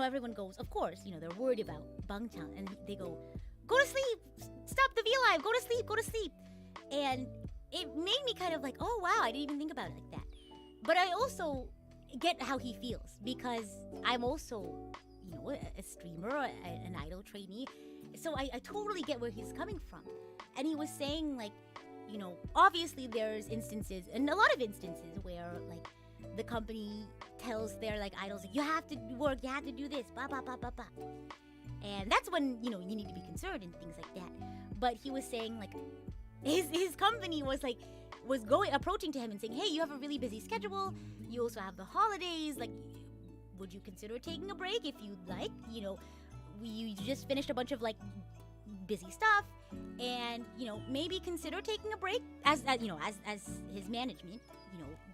everyone goes, of course, they're worried about Bangchang, and they go to sleep, stop the V Live, go to sleep. And it made me kind of like, oh wow, I didn't even think about it like that. But I also get how he feels because I'm also, a streamer, an idol trainee. So I totally get where he's coming from. And he was saying like, obviously there's instances, and a lot of instances where like the company tells their like idols, like, you have to work, you have to do this, blah, blah, blah, blah, blah. And that's when, you need to be concerned and things like that. But he was saying like, his company was approaching to him and saying, hey, you have a really busy schedule. You also have the holidays. Like, would you consider taking a break if you'd like? You just finished a bunch of like busy stuff, and maybe consider taking a break. As his management,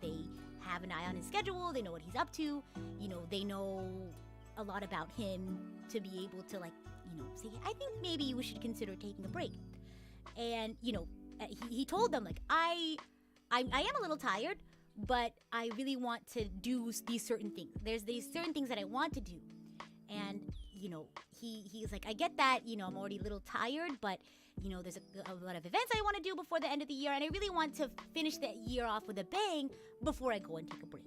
they have an eye on his schedule. They know what he's up to. They know a lot about him to be able to like say, I think maybe you should consider taking a break. And he told them like, I am a little tired, but I really want to do these certain things. There's these certain things that I want to do. And he's like, I get that, I'm already a little tired, but there's a lot of events I want to do before the end of the year, and I really want to finish the year off with a bang before I go and take a break.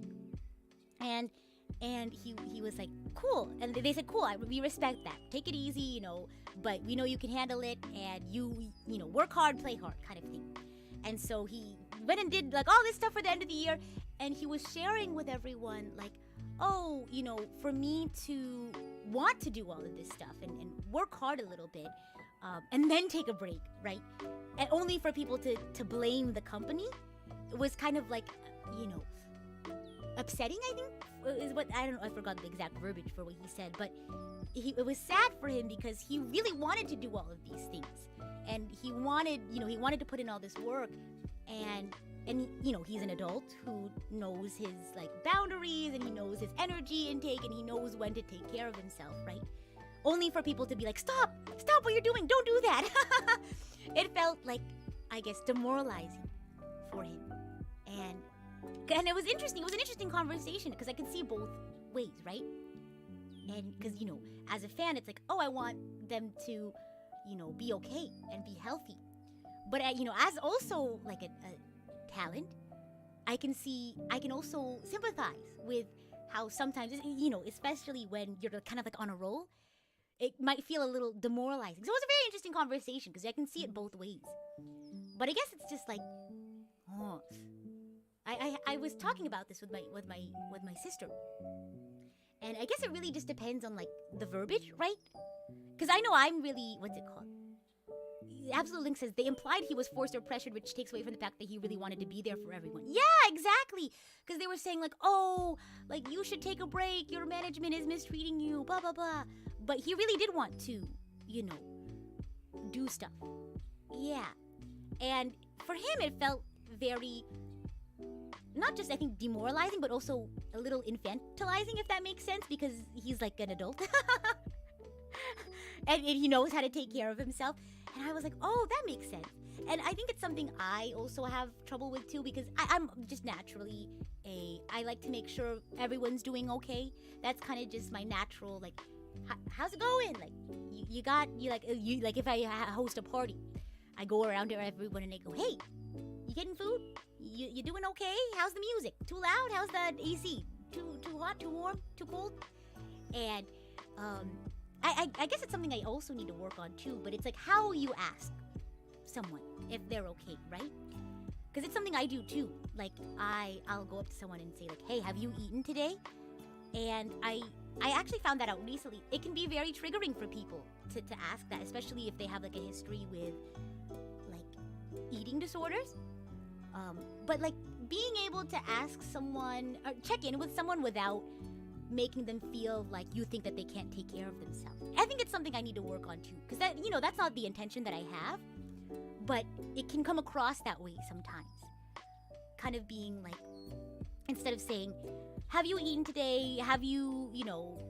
And he was like, cool. And they said, cool, we respect that. Take it easy, but we know you can handle it, and you work hard, play hard, kind of thing. And so he went and did like all this stuff for the end of the year, and he was sharing with everyone like, oh, for me to want to do all of this stuff and work hard a little bit, and then take a break, right? And only for people to blame the company, it was kind of like, upsetting, I think, is what, I don't know, I forgot the exact verbiage for what he said, but it was sad for him because he really wanted to do all of these things. And he wanted to put in all this work, and he's an adult who knows his like boundaries, and he knows his energy intake, and he knows when to take care of himself, right? Only for people to be like, stop what you're doing, don't do that. It felt like, I guess, demoralizing for him. And it was interesting. It was an interesting conversation because I could see both ways, right? And because, as a fan, it's like, oh, I want them to, be okay and be healthy. But, as also like a talent, I can also sympathize with how sometimes, especially when you're kind of like on a roll, it might feel a little demoralizing. So it was a very interesting conversation because I can see it both ways. But I guess it's just like, oh, I was talking about this with my sister, and I guess it really just depends on like the verbiage, right? Because I know I'm really, what's it called? Absolute Link says they implied he was forced or pressured, which takes away from the fact that he really wanted to be there for everyone. Yeah, exactly. Because they were saying like, oh, like you should take a break. Your management is mistreating you, blah, blah, blah. But he really did want to, do stuff. Yeah. And for him, it felt very, not just, I think, demoralizing, but also a little infantilizing, if that makes sense, because he's like an adult. and he knows how to take care of himself. And I was like, oh, that makes sense. And I think it's something I also have trouble with too, because I'm just naturally I like to make sure everyone's doing okay. That's kind of just my natural, like, how's it going? Like, you if I host a party, I go around to everyone and I go, hey, you getting food? You doing okay? How's the music? Too loud? How's the AC? Too hot? Too warm? Too cold? And I guess it's something I also need to work on too, but it's like how you ask someone if they're okay, right? Because it's something I do too. Like I'll go up to someone and say like, hey, have you eaten today? And I actually found that out recently. It can be very triggering for people to ask that, especially if they have like a history with like eating disorders. But like being able to ask someone or check in with someone without making them feel like you think that they can't take care of themselves. I think it's something I need to work on too, because that's not the intention that I have, but it can come across that way sometimes. Kind of being like, instead of saying, have you eaten today? Have you,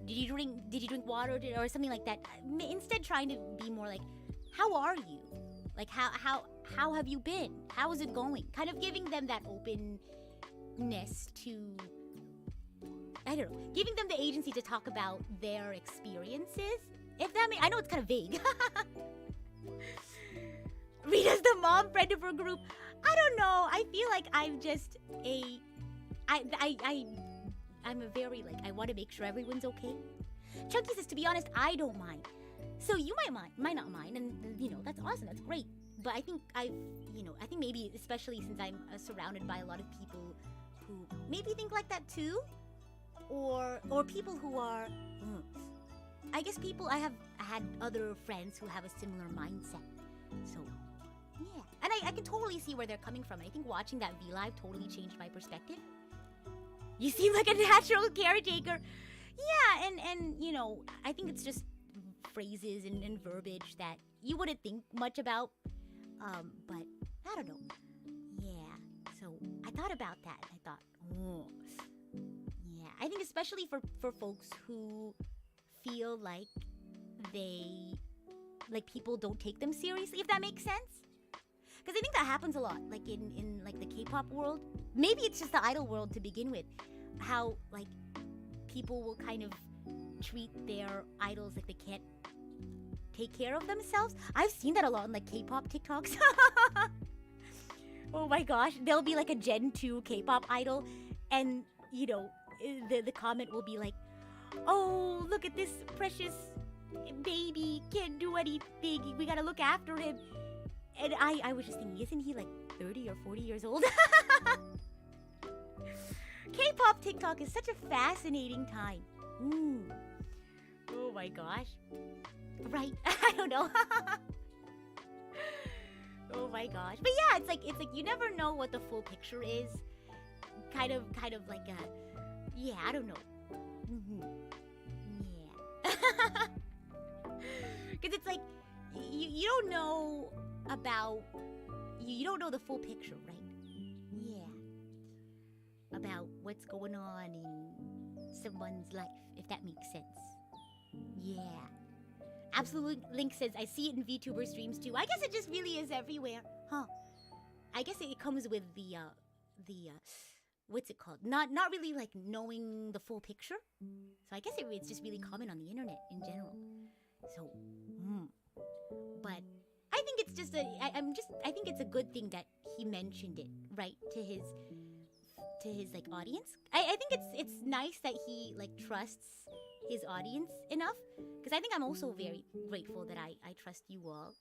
did you drink water or something like that? Instead trying to be more like, how are you? Like how have you been? How is it going? Kind of giving them that openness to, I don't know, giving them the agency to talk about their experiences. If that I know it's kind of vague. Rita's the mom friend of her group. I don't know. I feel like I'm just I'm a very, like, I want to make sure everyone's okay. Chunky says, to be honest, I don't mind. So you might not mind, and that's awesome. That's great. But I think I think maybe especially since I'm surrounded by a lot of people who maybe think like that too. Or people who are, I guess I have had other friends who have a similar mindset. So, yeah. And I can totally see where they're coming from. I think watching that V-Live totally changed my perspective. You seem like a natural caretaker. Yeah, and I think it's just phrases and verbiage that you wouldn't think much about. But, I don't know. Yeah, so I thought about that. And I thought, I think especially for folks who feel like people don't take them seriously, if that makes sense. Because I think that happens a lot, like in like the K-pop world. Maybe it's just the idol world to begin with. How like people will kind of treat their idols like they can't take care of themselves. I've seen that a lot in like K-pop TikToks. Oh my gosh, there'll be like a Gen 2 K-pop idol, and the comment will be like, oh, look at this precious baby, can't do anything, we gotta look after him. And I was just thinking, isn't he like 30 or 40 years old? K-pop TikTok is such a fascinating time. Oh my gosh. Right? I don't know. Oh my gosh. But yeah, it's like you never know what the full picture is. Kind of like yeah, I don't know. Yeah. Because it's like you don't know about you don't know the full picture, right? Yeah. About what's going on in someone's life, if that makes sense. Yeah. Absolute Link says, I see it in VTuber streams too. I guess it just really is everywhere. Huh. I guess it comes with the what's it called? Not really like knowing the full picture. So I guess it's just really common on the internet in general. So, but I think it's just I think it's a good thing that he mentioned it, right, to his like audience. I think it's nice that he like trusts his audience enough, because I think I'm also very grateful that I trust you all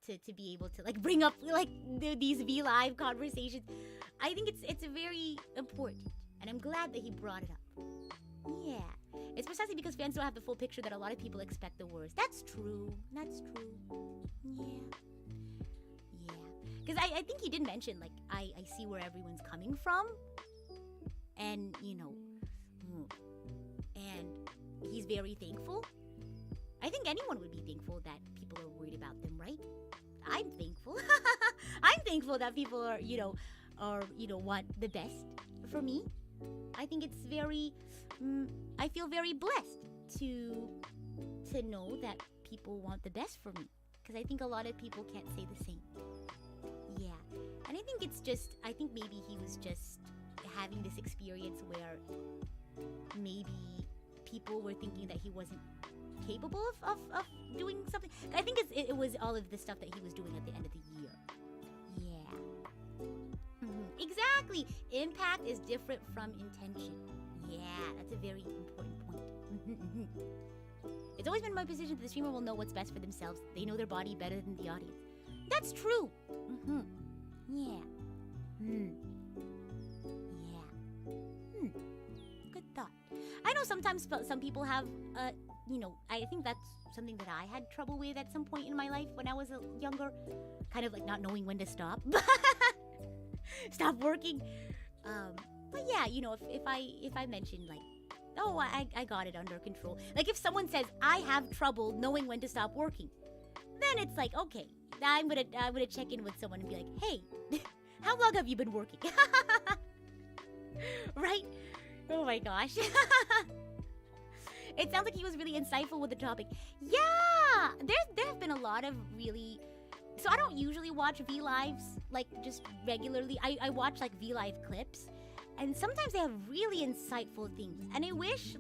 to be able to like bring up like these V Live conversations. I think it's very important, and I'm glad that he brought it up. Yeah, it's precisely because fans don't have the full picture that a lot of people expect the worst. That's true. That's true. Yeah. Because I think he did mention like I see where everyone's coming from, and and he's very thankful. I think anyone would be thankful that people are worried about them, right? I'm thankful. I'm thankful that people are want the best for me. I think it's very, I feel very blessed to know that people want the best for me. Because I think a lot of people can't say the same. Yeah. And I think it's just, I think maybe he was just having this experience where maybe people were thinking that he wasn't capable of doing something. I think it was all of the stuff that he was doing at the end of the year. Yeah. Exactly. Impact is different from intention. Yeah, that's a very important point. It's always been my position that the streamer will know what's best for themselves. They know their body better than the audience. That's true. Yeah. Yeah. Good thought. I know sometimes some people have, I think that's something that I had trouble with at some point in my life when I was younger. Kind of like not knowing when to stop. Stop working. But yeah, if I mention like, oh, I got it under control. Like if someone says I have trouble knowing when to stop working, then it's like, okay, I'm gonna check in with someone and be like, hey, how long have you been working? Right? Oh my gosh. It sounds like he was really insightful with the topic. Yeah, there have been a lot of really. So I don't usually watch V Lives like just regularly. I watch like V Live clips, and sometimes they have really insightful things. And I wish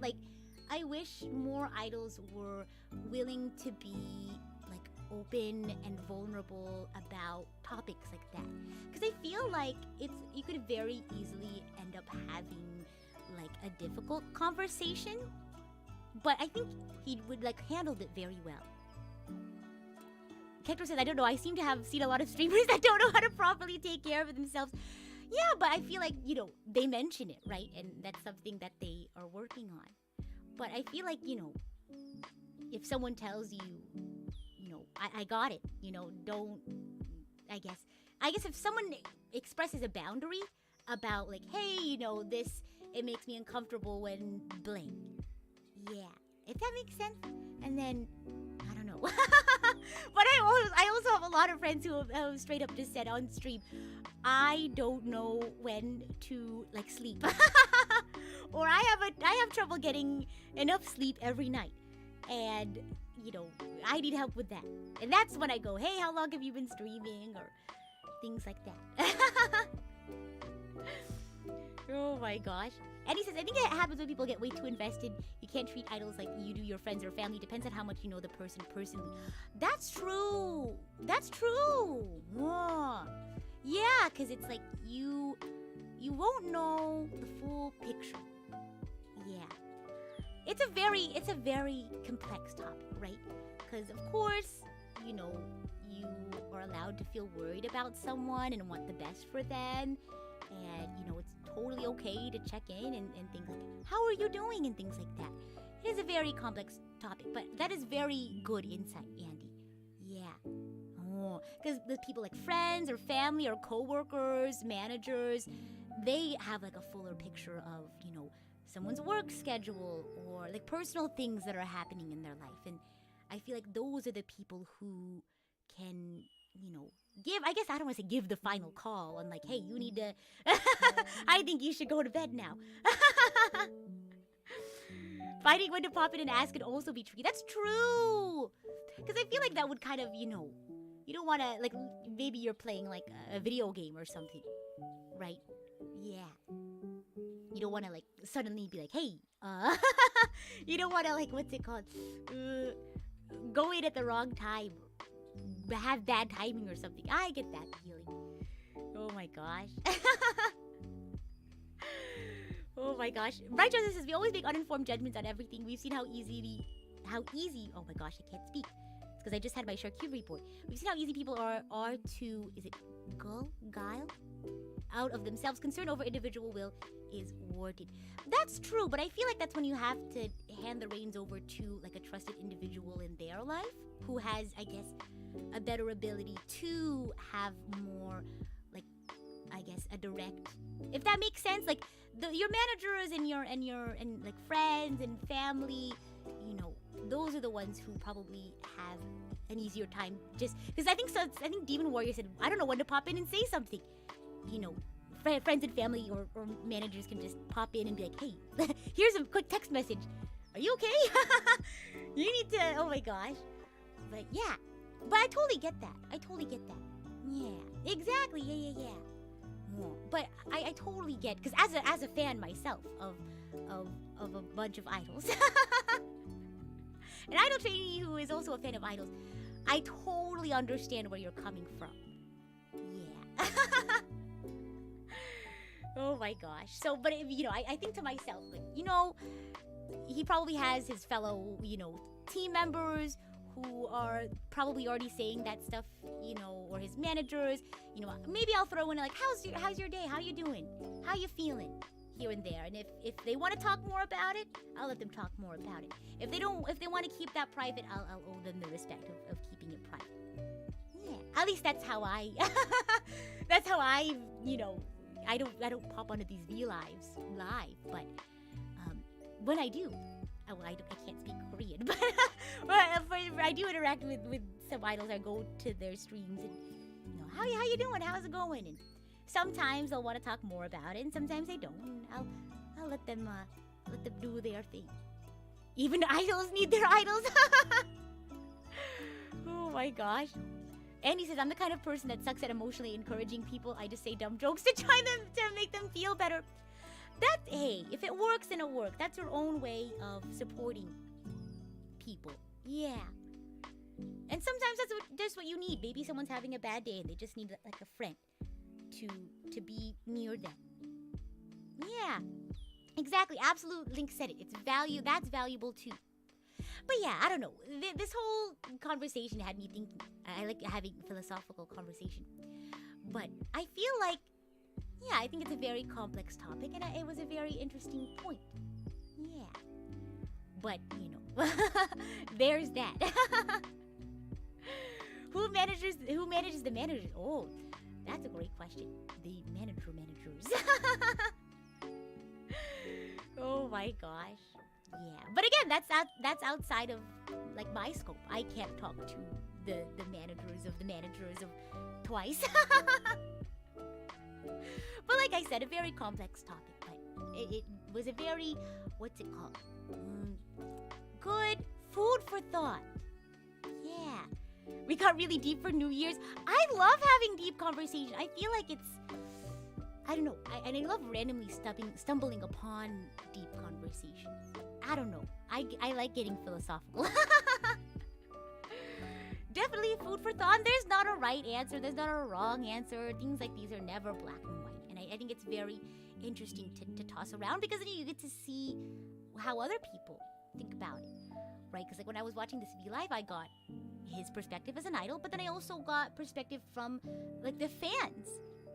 more idols were willing to be like open and vulnerable about topics like that. Because I feel like you could very easily end up having like a difficult conversation, but I think he would like handled it very well. Kector says, I don't know, I seem to have seen a lot of streamers that don't know how to properly take care of themselves. Yeah, but I feel like, they mention it, right? And that's something that they are working on. But I feel like, if someone tells you, I got it, don't, I guess if someone expresses a boundary about like, hey, this, it makes me uncomfortable when blank. Yeah, if that makes sense. And then, I don't know. But I also have a lot of friends who have straight up just said on stream, I don't know when to like sleep. Or I have trouble getting enough sleep every night. And, I need help with that. And that's when I go, hey, how long have you been streaming? Or things like that. Oh my gosh. And he says, I think it happens when people get way too invested. You can't treat idols like you do your friends or family. Depends on how much you know the person personally. That's true. That's true. Yeah, because it's like you won't know the full picture. Yeah. It's a very complex topic, right? Because of course, you are allowed to feel worried about someone and want the best for them. And, it's totally okay to check in and things like, how are you doing? And things like that. It is a very complex topic, but that is very good insight, Andy. Yeah. Oh, because the people like friends or family or coworkers, managers, they have like a fuller picture of, someone's work schedule or like personal things that are happening in their life. And I feel like those are the people who can, give, I guess I don't want to say give the final call on like, hey, you need to, I think you should go to bed now. Finding when to pop in and ask can also be tricky. That's true. Because I feel like that would kind of, you don't want to, like, maybe you're playing like a video game or something, right? Yeah. You don't want to like suddenly be like, hey, you don't want to like, what's it called? Go in at the wrong time. Have bad timing or something. I get that feeling. Oh my gosh. Oh Oh my gosh. Bright Joseph says, we always make uninformed judgments on everything. We've seen how easy, oh my gosh, I can't speak. It's because I just had my charcuterie board. We've seen how easy people are to, is it guile? Out of themselves. Concern over individual will is warranted. That's true, but I feel like that's when you have to hand the reins over to like a trusted individual in their life who has, I guess, a better ability to have more, like, I guess, a direct, if that makes sense, like your managers and like friends and family, you know, those are the ones who probably have an easier time. Just because I think Demon Warrior said, I don't know when to pop in and say something. You know, friends and family or managers can just pop in and be like, hey, here's a quick text message. Are you okay? You need to, oh my gosh. But yeah, but I totally get that. Yeah, exactly. Yeah. But I totally get, because as a fan myself of a bunch of idols, an idol trainee who is also a fan of idols, I totally understand where you're coming from. Yeah. Oh my gosh. So, but you know, I think to myself, like, you know, he probably has his fellow, you know, team members who are probably already saying that stuff, you know, or his managers, you know, maybe I'll throw in like, how's your day? How you doing? How you feeling? Here and there. And if they want to talk more about it, I'll let them talk more about it. If they want to keep that private, I'll owe them the respect of keeping it private. Yeah. At least that's how I, you know, I don't pop onto these V lives live, but when I do, I can't speak Korean, but I do interact with some idols. I go to their streams and, you know, how you doing? How's it going? And sometimes they'll want to talk more about it, and sometimes they don't. And I'll let them do their thing. Even idols need their idols. Oh my gosh. And he says, I'm the kind of person that sucks at emotionally encouraging people. I just say dumb jokes to make them feel better. Hey, if it works, then it works. That's your own way of supporting people. Yeah. And sometimes that's what you need. Maybe someone's having a bad day and they just need like a friend to be near them. Yeah. Exactly. Absolute Link said it. That's valuable too. But yeah, I don't know. This whole conversation had me thinking. I like having philosophical conversation. But I feel like, yeah, I think it's a very complex topic, and it was a very interesting point. Yeah. But, you know, there's that. Who manages the managers? Oh, that's a great question. The managers. Oh my gosh. Yeah. But again, that's outside of like my scope. I can't talk to the managers of Twice. But like I said, a very complex topic, but it was a very, what's it called? Good food for thought. Yeah. We got really deep for New Year's. I love having deep conversation. I feel like it's, I don't know. I love randomly stumbling upon deep conversations. I don't know. I like getting philosophical. Definitely food for thought. There's not a right answer. There's not a wrong answer. Things like these are never black and white. And I think it's very interesting to toss around, because then you get to see how other people think about it, right? Because like when I was watching this V Live, I got his perspective as an idol, but then I also got perspective from like the fans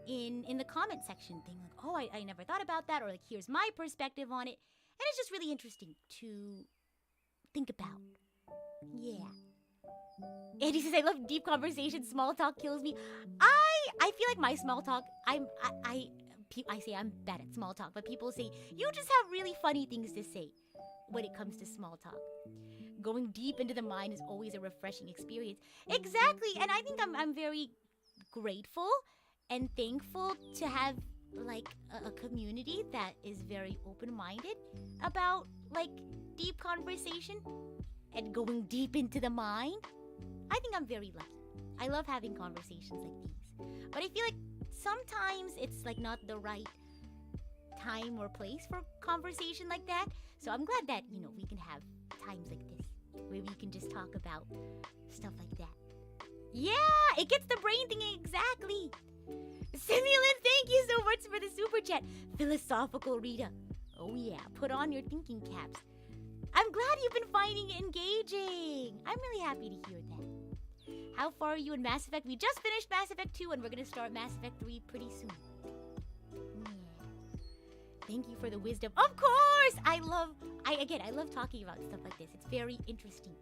in the comment section, thing like, oh, I never thought about that, or like, here's my perspective on it. And it's just really interesting to think about. Yeah. And he says, I love deep conversation. Small talk kills me. I feel like my small talk, I say I'm bad at small talk, but people say, you just have really funny things to say when it comes to small talk. Going deep into the mind is always a refreshing experience. Exactly. And I think I'm very grateful and thankful to have like a community that is very open-minded about like deep conversation and going deep into the mind. I think I'm very lucky. I love having conversations like these. But I feel like sometimes it's like not the right time or place for conversation like that. So I'm glad that, you know, we can have times like this where we can just talk about stuff like that. Yeah, it gets the brain thinking. Exactly. Simulant, thank you so much for the super chat. Philosophical Rita. Oh yeah, put on your thinking caps. I'm glad you've been finding it engaging. I'm really happy to hear that. How far are you in Mass Effect? We just finished Mass Effect 2 and we're going to start Mass Effect 3 pretty soon. Yeah. Thank you for the wisdom. Of course! I love talking about stuff like this. It's very interesting.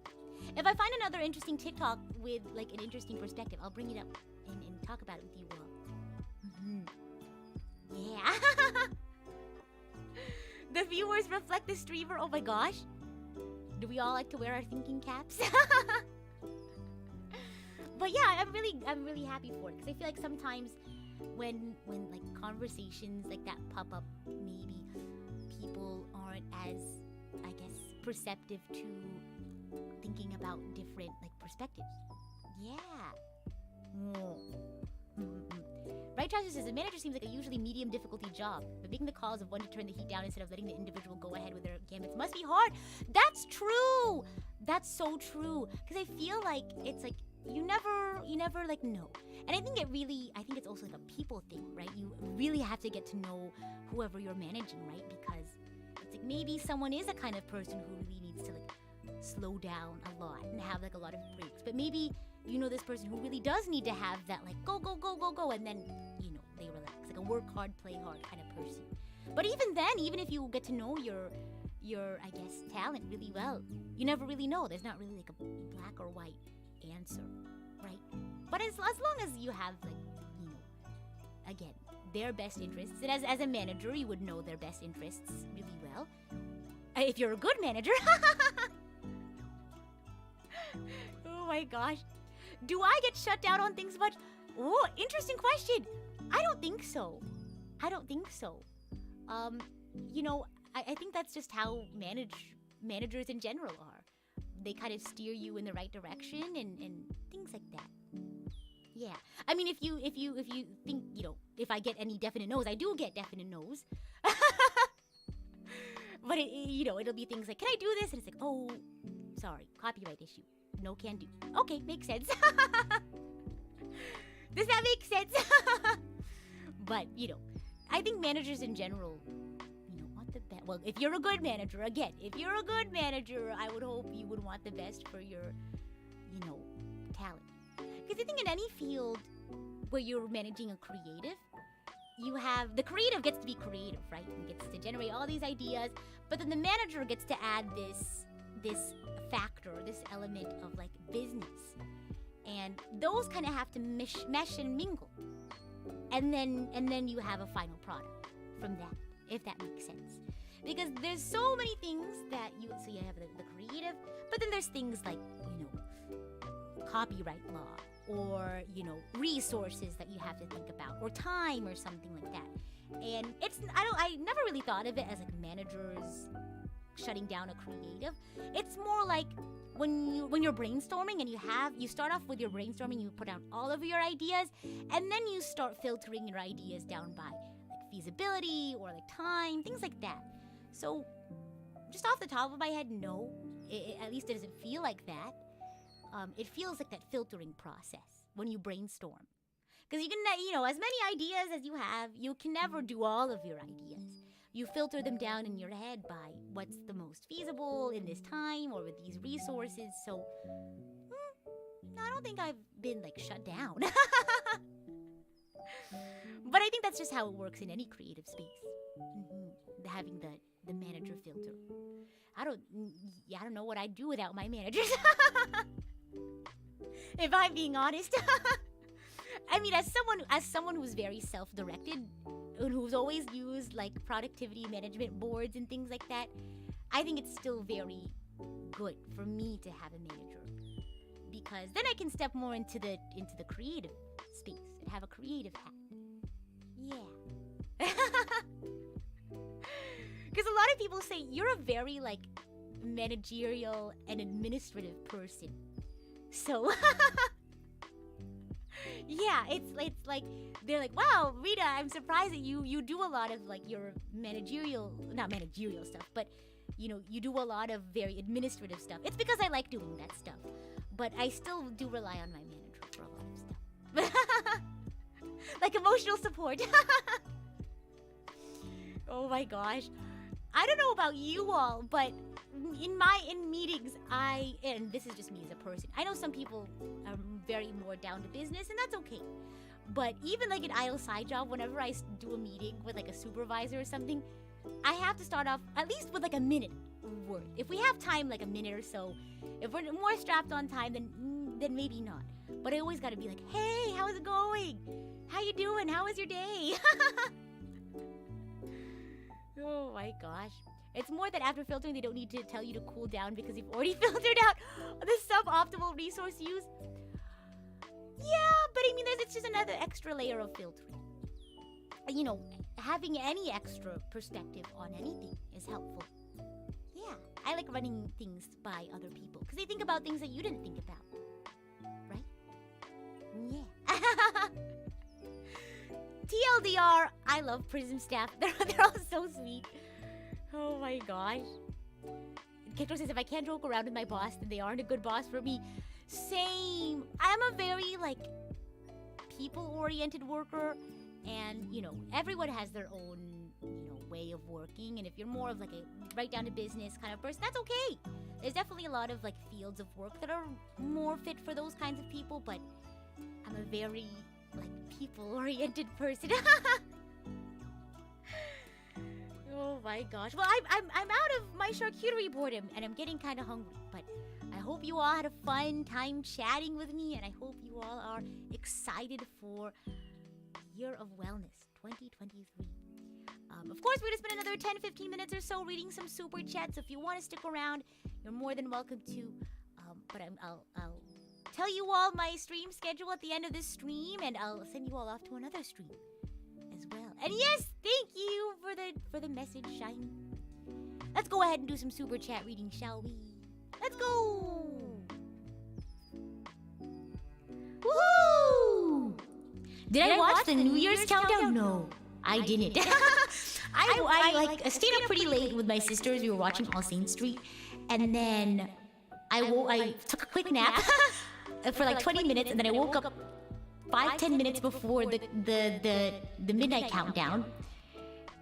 If I find another interesting TikTok with like an interesting perspective, I'll bring it up and talk about it with you all. Yeah. The viewers reflect the streamer. Oh my gosh. Do we all like to wear our thinking caps? But yeah, I'm really happy for it because I feel like sometimes when like conversations like that pop up, maybe people aren't as, I guess, perceptive to thinking about different like perspectives. Yeah. Right, Travis says, the manager seems like a usually medium difficulty job, but making the calls of when to turn the heat down instead of letting the individual go ahead with their gambits must be hard. That's true. That's so true. Because I feel like it's like you never like know. And I think it's also like a people thing, right? You really have to get to know whoever you're managing, right? Because it's like maybe someone is a kind of person who really needs to like slow down a lot and have like a lot of breaks, but maybe you know this person who really does need to have that like go, and then, you know, they relax. Like a work hard, play hard kind of person. But even then, even if you get to know your I guess, talent really well, you never really know. There's not really like a black or white answer, right? But as long as you have like, you know, again, their best interests, and as a manager, you would know their best interests really well. If you're a good manager. Oh my gosh. Do I get shut down on things much? Oh, interesting question. I don't think so. You know, I think that's just how managers in general are. They kind of steer you in the right direction and things like that. Yeah. I mean, if you think, you know, if I get any definite no's, I do get definite no's. But you know, it'll be things like, can I do this? And it's like, oh, sorry, copyright issue. No can do. Okay, makes sense. Does that make sense? But, you know, I think managers in general, you know, want the best. Well, if you're a good manager, again, if you're a good manager, I would hope you would want the best for your, you know, talent. Because I think in any field where you're managing a creative, you have, the creative gets to be creative, right? And gets to generate all these ideas, but then the manager gets to add this factor, this element of like business. And those kind of have to mesh and mingle. And then you have a final product from that, if that makes sense. Because there's so many things that you have the creative, but then there's things like, you know, copyright law, or, you know, resources that you have to think about, or time, or something like that. And I never really thought of it as like managers shutting down a creative. It's more like when you're brainstorming and you start off with your brainstorming, you put down all of your ideas, and then you start filtering your ideas down by like feasibility or like time, things like that. So just off the top of my head, no, at least it doesn't feel like that. It feels like that filtering process when you brainstorm. Because you can, you know, as many ideas as you have, you can never do all of your ideas. You filter them down in your head by what's the most feasible in this time or with these resources. So, I don't think I've been like shut down. But I think that's just how it works in any creative space. Having the manager filter. I don't know what I'd do without my managers. If I'm being honest. I mean, as someone who's very self-directed, and who's always used like productivity management boards and things like that, I think it's still very good for me to have a manager, because then I can step more into the creative space and have a creative hat. Yeah. Because a lot of people say you're a very like managerial and administrative person. So yeah, it's like they're like, wow, Rita, I'm surprised that you do a lot of like your not managerial stuff, but you know, you do a lot of very administrative stuff. It's because I like doing that stuff, but I still do rely on my manager for a lot of stuff. Like emotional support. Oh my gosh. I don't know about you all, but in meetings, and this is just me as a person, I know some people are very more down to business, and that's okay. But even like an idle side job, whenever I do a meeting with like a supervisor or something, I have to start off at least with like a minute worth. If we have time, like a minute or so. If we're more strapped on time, then maybe not. But I always gotta be like, hey, how's it going? How you doing? How was your day? Oh my gosh. It's more that after filtering, they don't need to tell you to cool down because you've already filtered out the suboptimal resource use. Yeah, but I mean, it's just another extra layer of filtering. You know, having any extra perspective on anything is helpful. Yeah, I like running things by other people because they think about things that you didn't think about. Right? Yeah. TLDR, I love PRISM staff. They're all so sweet. Oh my gosh. Kekro says, if I can't joke around with my boss, then they aren't a good boss for me. Same. I'm a very, like, people-oriented worker. And, you know, everyone has their own, you know, way of working. And if you're more of, like, a right-down-to-business kind of person, that's okay. There's definitely a lot of, like, fields of work that are more fit for those kinds of people. But I'm a very, like, people-oriented person. Oh my gosh. Well, I'm out of my charcuterie board and I'm getting kind of hungry. But I hope you all had a fun time chatting with me, and I hope you all are excited for Year of Wellness 2023. Of course, we're going to spend another 10-15 minutes or so reading some super chats. So if you want to stick around, you're more than welcome to. But I'll tell you all my stream schedule at the end of this stream, and I'll send you all off to another stream as well. And yes, thank you for the message, Shiny. Let's go ahead and do some super chat reading, shall we? Let's go! Woohoo! Did I watch the New Year's countdown? No, I didn't. I stayed up pretty late with my sisters. We were watching All Saints Street, and then I took a quick nap for like 20 minutes, and then I woke up 5-10 minutes before the midnight countdown,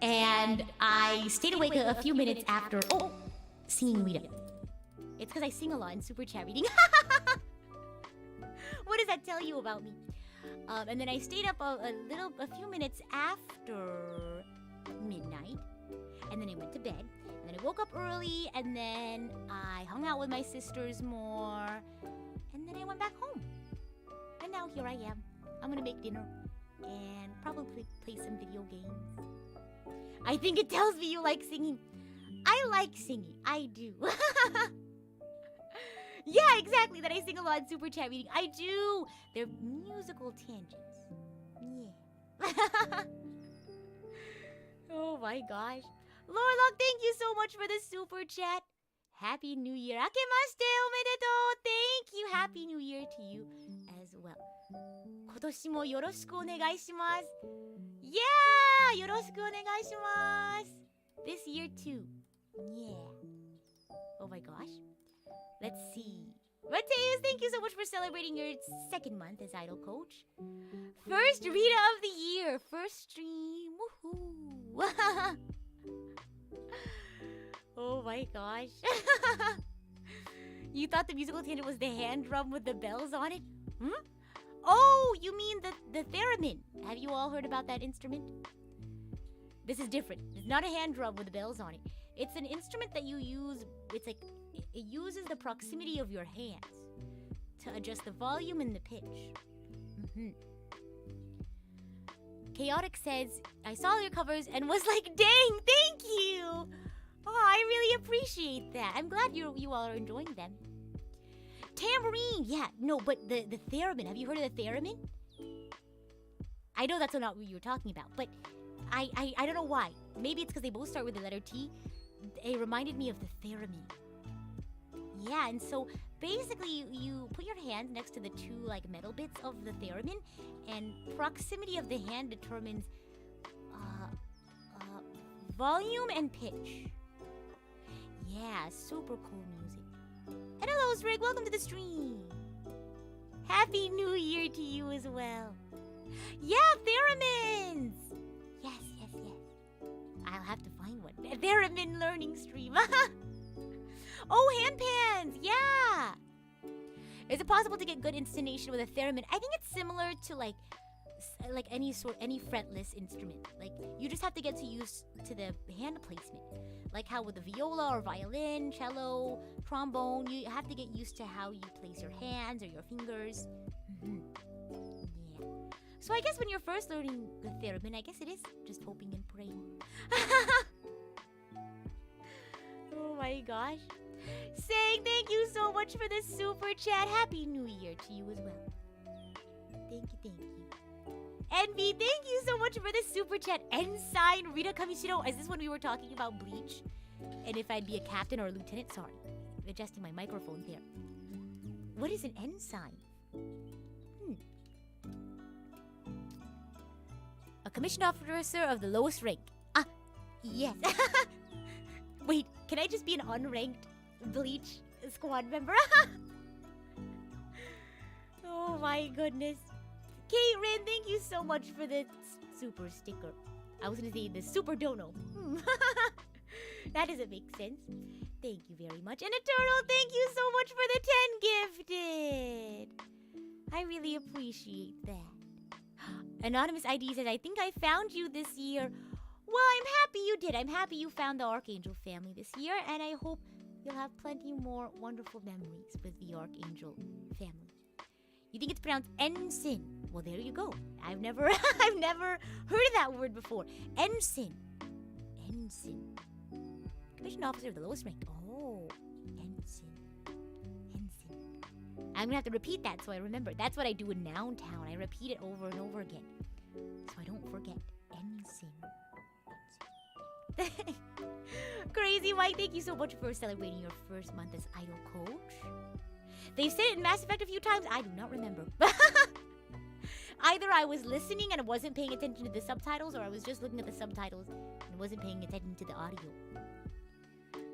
and I stayed awake a few minutes after singing Rita. It's because I sing a lot in super chat reading. What does that tell you about me? And then I stayed up a few minutes after midnight, and then I went to bed, and then I woke up early, and then I hung out with my sisters more, and then I went back home. And now here I am. I'm gonna make dinner and probably play some video games. I think it tells me you like singing. I like singing. I do. Yeah, exactly. That I sing a lot in super chat reading. I do. They're musical tangents. Yeah. Oh my gosh. Lorlock, thank you so much for the super chat. Happy New Year. Akemashite omedetou. Thank you. Happy New Year to you as well. 今年もよろしくお願いします。Yeah! よろしくお願いします。This year too. Yeah. Oh my gosh. Let's see. Mateus, thank you so much for celebrating your second month as Idol Coach. First Rita of the year. First stream. Woohoo. Oh my gosh. You thought the musical tangent was the hand drum with the bells on it? Hmm? Oh, you mean the theremin. Have you all heard about that instrument? This is different. It's not a hand drum with the bells on it. It's an instrument that you use. It's like it uses the proximity of your hands to adjust the volume and the pitch. Chaotic says, I saw your covers and was like, dang, thank you. Oh, I really appreciate that. I'm glad you all are enjoying them. Tambourine, yeah, no, but the theremin. Have you heard of the theremin? I know that's not what you were talking about, but I don't know why. Maybe it's because they both start with the letter T. It reminded me of the theremin. Yeah, and so basically you put your hand next to the two like metal bits of the theremin, and proximity of the hand determines volume and pitch. Yeah, super cool music. And hello, Sprig, welcome to the stream. Happy New Year to you as well. Yeah, theremins! Yes. I'll have to find one. Theremin learning stream. Oh, hand pans. Yeah. Is it possible to get good intonation with a theremin? I think it's similar to like any fretless instrument. Like you just have to get used to the hand placement. Like how with the viola or violin, cello, trombone, you have to get used to how you place your hands or your fingers. Yeah. So I guess when you're first learning the theremin, I guess it is just hoping and praying. Oh my gosh. Saying thank you so much for this super chat. Happy New Year to you as well. Thank you. Envy, thank you so much for this super chat. Ensign Rita Kamishiro. Is this when we were talking about Bleach? And if I'd be a captain or a lieutenant? Sorry. Adjusting my microphone there. What is an ensign? A commissioned officer of the lowest rank. Ah, yes. Wait, can I just be an unranked Bleach squad member? Oh my goodness. Caitlin, thank you so much for the super sticker. I was gonna say the super dono. That doesn't make sense. Thank you very much. And Eternal, thank you so much for the 10 gifted. I really appreciate that. Anonymous ID says, I think I found you this year. Well, I'm happy you did. I'm happy you found the Archangel family this year, and I hope you'll have plenty more wonderful memories with the Archangel family. You think it's pronounced ensign? Well, there you go. I've never heard of that word before. Ensign. Commissioned officer of the lowest rank. Oh, ensign. I'm gonna have to repeat that so I remember. That's what I do in Noun Town. I repeat it over and over again, so I don't forget. Ensign. Crazy Mike, thank you so much for celebrating your first month as idol coach. They've said it in Mass Effect a few times. I do not remember. Either I was listening and wasn't paying attention to the subtitles, or I was just looking at the subtitles and wasn't paying attention to the audio.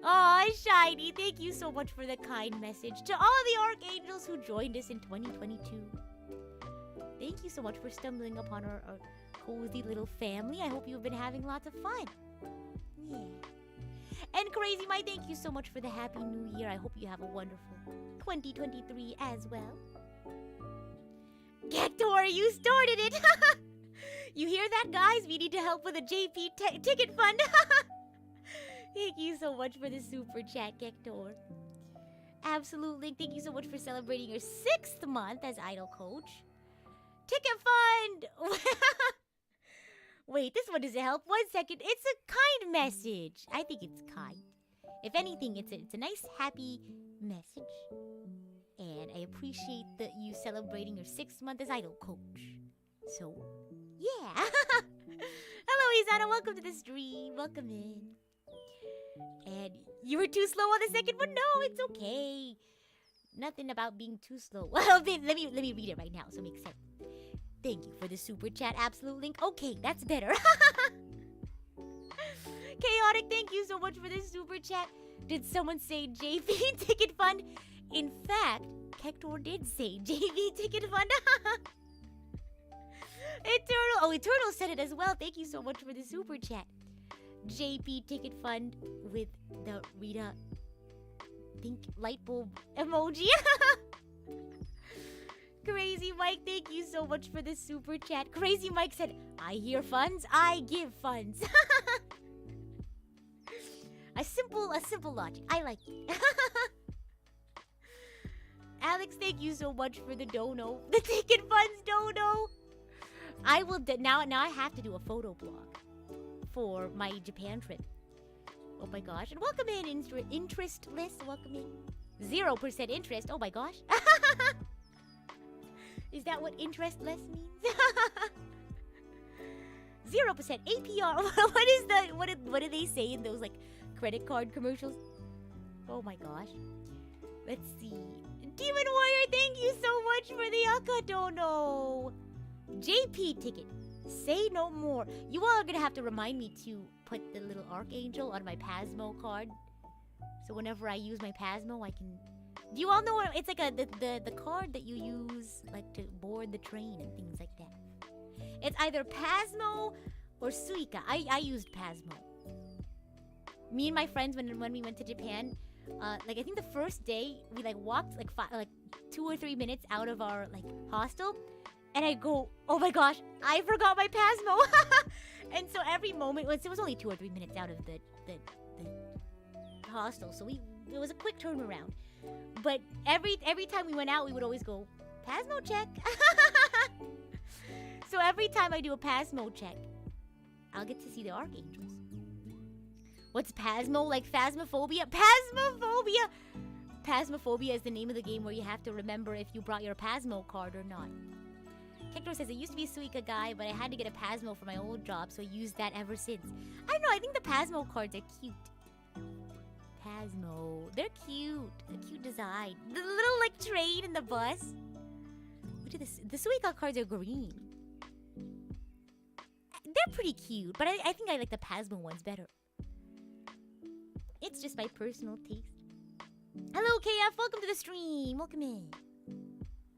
Aw, Shiny, thank you so much for the kind message to all the Archangels who joined us in 2022. Thank you so much for stumbling upon our cozy little family. I hope you've been having lots of fun. Yeah. And Crazy Mike, thank you so much for the Happy New Year. I hope you have a wonderful 2023 as well. Gektor, you started it! You hear that, guys? We need to help with a JP ticket fund. Thank you so much for the super chat, Gektor. Absolutely. Thank you so much for celebrating your 6th month as idol coach. Ticket fund! Wait, this one doesn't help. 1 second. It's a kind message. I think it's kind. If anything, it's a nice, happy message. And I appreciate that you celebrating your 6th month as idol coach. So, yeah. Hello, Izana. Welcome to the stream. Welcome in. And you were too slow on the second one? No, it's okay. Nothing about being too slow. Well, let me read it right now so it makes sense. Thank you for the super chat, Absolute Link. Okay, that's better. Chaotic, thank you so much for this super chat. Did someone say JV Ticket Fund? In fact, Kektor did say JV Ticket Fund. Eternal said it as well. Thank you so much for the super chat. JP Ticket Fund with the Rita pink light bulb emoji. Crazy Mike, thank you so much for the super chat. Crazy Mike said, I hear funds, I give funds. A simple logic. I like it. Alex, thank you so much for the dono. The ticket funds dono. I will now I have to do a photo blog for my Japan trip. Oh my gosh. And welcome in, interestless. Welcome in. 0% interest. Oh my gosh. Is that what interestless means? 0% APR. What do they say in those like credit card commercials? Oh my gosh. Let's see. Demon Warrior, thank you so much for the Akadono. JP ticket. Say no more. You all are gonna have to remind me to put the little Archangel on my Pasmo card. So whenever I use my Pasmo, I can... Do you all know what... It's like the card that you use like to board the train and things like that. It's either Pasmo or Suica. I used Pasmo. Me and my friends, when we went to Japan, like I think the first day we like walked like 2 or 3 minutes out of our like hostel, and I go, oh my gosh, I forgot my Pasmo. And so every moment, it was only 2 or 3 minutes out of the hostel, so it was a quick turnaround. But every time we went out, we would always go, Pasmo check. So every time I do a Pasmo check, I'll get to see the archangels. What's Pasmo? Like phasmophobia? Phasmophobia! Phasmophobia is the name of the game where you have to remember if you brought your Pasmo card or not. Hector says, I used to be a Suica guy, but I had to get a Pasmo for my old job, so I used that ever since. I don't know, I think the Pasmo cards are cute. Pasmo. They're cute. A cute design. The little, like, train in the bus. Look at this. The Suica cards are green. They're pretty cute, but I think I like the Pasmo ones better. It's just my personal taste. Hello, KF. Welcome to the stream. Welcome in.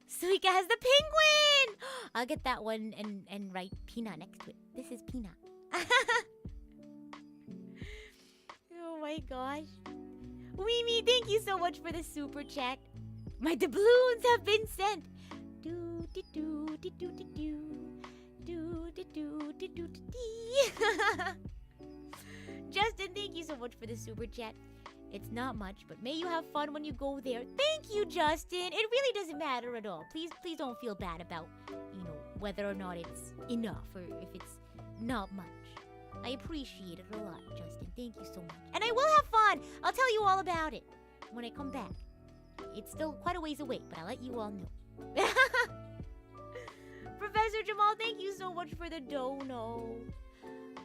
Suica has the penguin! I'll get that one and write Pina next to it. This is Pina. Oh my gosh. Weemy, thank you so much for the super chat. My doubloons have been sent. Do do do do do do do do do do do do. Justin, thank you so much for the super chat. It's not much, but may you have fun when you go there. Thank you, Justin. It really doesn't matter at all. Please don't feel bad about, whether or not it's enough or if it's not much. I appreciate it a lot, Justin. Thank you so much. And I will have fun. I'll tell you all about it when I come back. It's still quite a ways away, but I'll let you all know. Professor Jamal, thank you so much for the dono.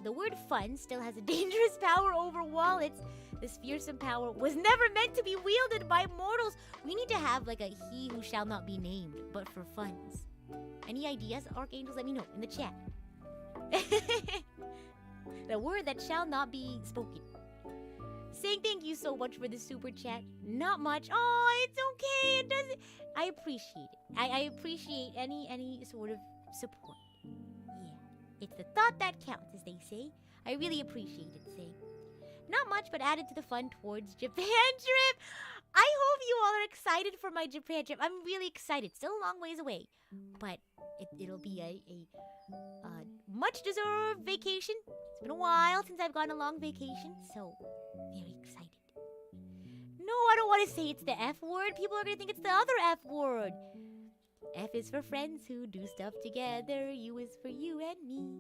The word fun still has a dangerous power over wallets. This fearsome power was never meant to be wielded by mortals. We need to have like a he who shall not be named, but for funds. Any ideas, Archangels? Let me know in the chat. The word that shall not be spoken. Saying thank you so much for the super chat. Not much. Oh, it's okay. It doesn't. I appreciate it. I appreciate any sort of support. Yeah. It's the thought that counts, as they say. I really appreciate it, say. Not much, but added to the fun towards Japan trip. I hope you all are excited for my Japan trip. I'm really excited. Still a long ways away, but it'll be a much-deserved vacation. It's been a while since I've gone on a long vacation, so very excited. No, I don't want to say it's the F word. People are going to think it's the other F word. F is for friends who do stuff together. U is for you and me.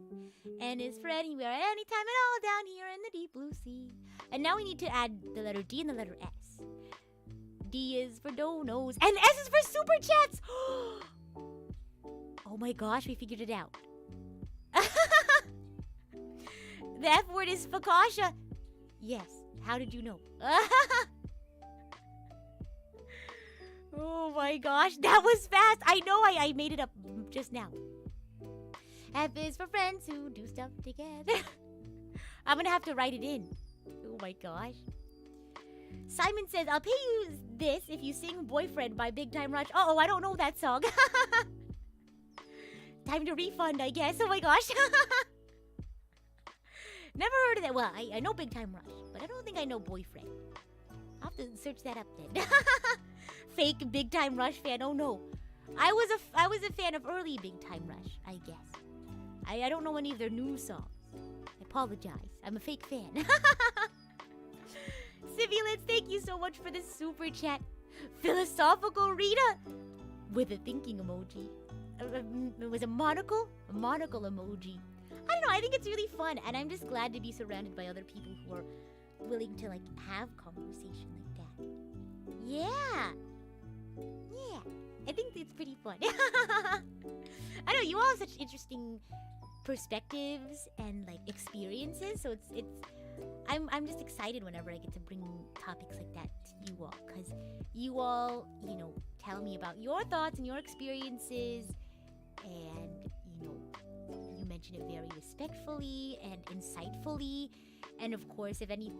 N is for anywhere, anytime at all down here in the deep blue sea. And now we need to add the letter D and the letter S. D is for donos. And S is for super chats! Oh my gosh, we figured it out. The F word is Fakasha. Yes, how did you know? Oh my gosh, that was fast. I know I made it up just now. F is for friends who do stuff together. I'm gonna have to write it in. Oh my gosh. Simon says, I'll pay you this if you sing Boyfriend by Big Time Rush. Uh-oh, I don't know that song. Time to refund, I guess. Oh my gosh. Never heard of that. Well, I know Big Time Rush, but I don't think I know Boyfriend. I'll have to search that up then. Fake Big Time Rush fan. Oh no. I was a fan of early Big Time Rush, I guess. I don't know any of their new songs. I apologize. I'm a fake fan. Civulence, thank you so much for the super chat. Philosophical Rita with a thinking emoji. It was a monocle? A monocle emoji. I don't know, I think it's really fun, and I'm just glad to be surrounded by other people who are willing to, like, have conversation like that. Yeah. Yeah. I think it's pretty fun. I know, you all have such interesting perspectives and, like, experiences, so I'm just excited whenever I get to bring topics like that to you all, because you all, tell me about your thoughts and your experiences, and, you mention it very respectfully and insightfully, and of course, if any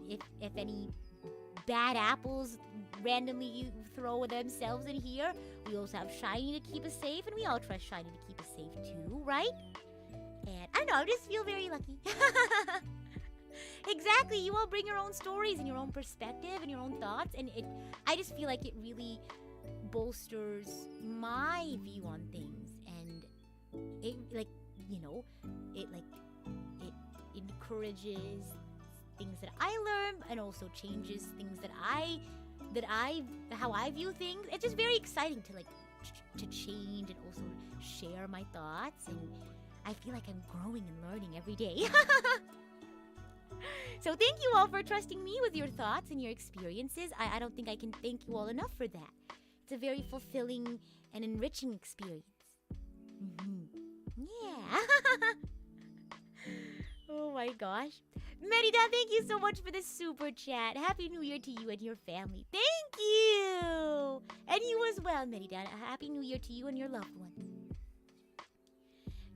bad apples randomly throw themselves in here, we also have Shiny to keep us safe, and we all trust Shiny to keep us safe too, right? And I don't know, I just feel very lucky. Exactly. You all bring your own stories and your own perspective and your own thoughts, and I just feel like it really bolsters my view on things, and it like it encourages things that I learn, and also changes things that how I view things. It's just very exciting to change and also share my thoughts, and I feel like I'm growing and learning every day. So thank you all for trusting me with your thoughts and your experiences. I don't think I can thank you all enough for that. It's a very fulfilling and enriching experience. Yeah. Oh my gosh. Merida, thank you so much for the super chat. Happy New Year to you and your family. Thank you. And you as well, Merida. Happy New Year to you and your loved ones.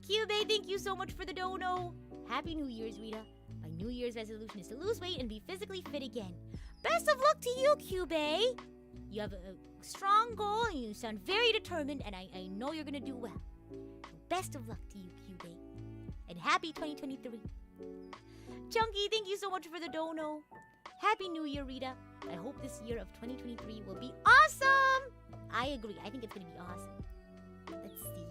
Cube, thank you so much for the dono. Happy New Year's, Rita. My New Year's resolution is to lose weight and be physically fit again. Best of luck to you, Cube. You have a strong goal and you sound very determined, and I know you're going to do well. So best of luck to you, Cube. And happy 2023. Chunky, thank you so much for the dono. Happy New Year, Rita. I hope this year of 2023 will be awesome. I agree. I think it's going to be awesome. Let's see.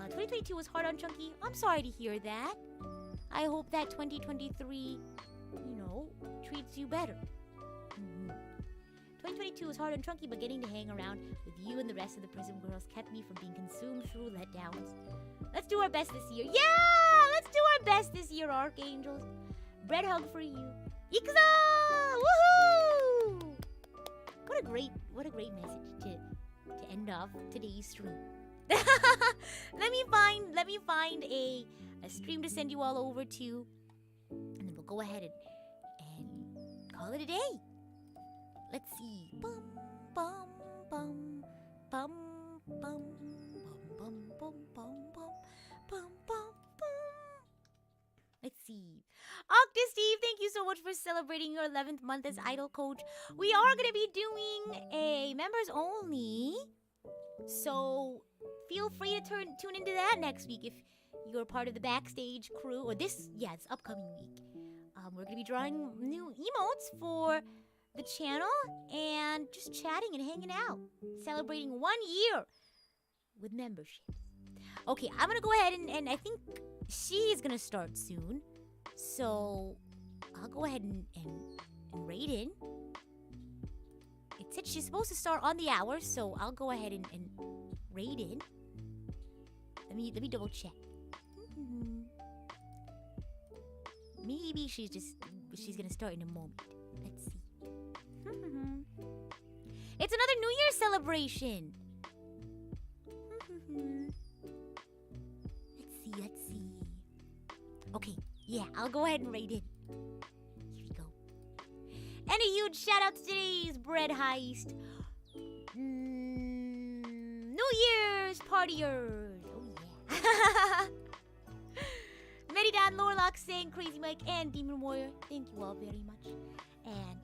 2022 was hard on Chunky. I'm sorry to hear that. I hope that 2023, treats you better. 2022 was hard on Chunky, but getting to hang around with you and the rest of the Prism girls kept me from being consumed through letdowns. Let's do our best this year. Yeah! Let's do our best this year, Archangels. Bread hug for you. Ikza! Woohoo! What a great message to end off today's stream. Let me find a stream to send you all over to, and then we'll go ahead and call it a day. Let's see. Bum bum bum bum bum bum bum bum bum bum bum bum. Let's see. Octasteve, thank you so much for celebrating your 11th month as Idol Coach. We are going to be doing a members only, so feel free to tune into that next week if you're part of the backstage crew, or it's upcoming week. We're going to be drawing new emotes for the channel and just chatting and hanging out, celebrating 1 year with membership. Okay, I'm going to go ahead and I think she is going to start soon. So I'll go ahead and raid in. It said she's supposed to start on the hour, so I'll go ahead and raid in. Let me double check. Maybe she's gonna start in a moment. Let's see. It's another New Year's celebration. Let's see. Okay, yeah, I'll go ahead and raid it. Here we go. And a huge shout out to today's bread heist. New Year's partiers. Oh yeah. Meridan, Lorlock, Sang, Crazy Mike, and Demon Warrior, thank you all very much. And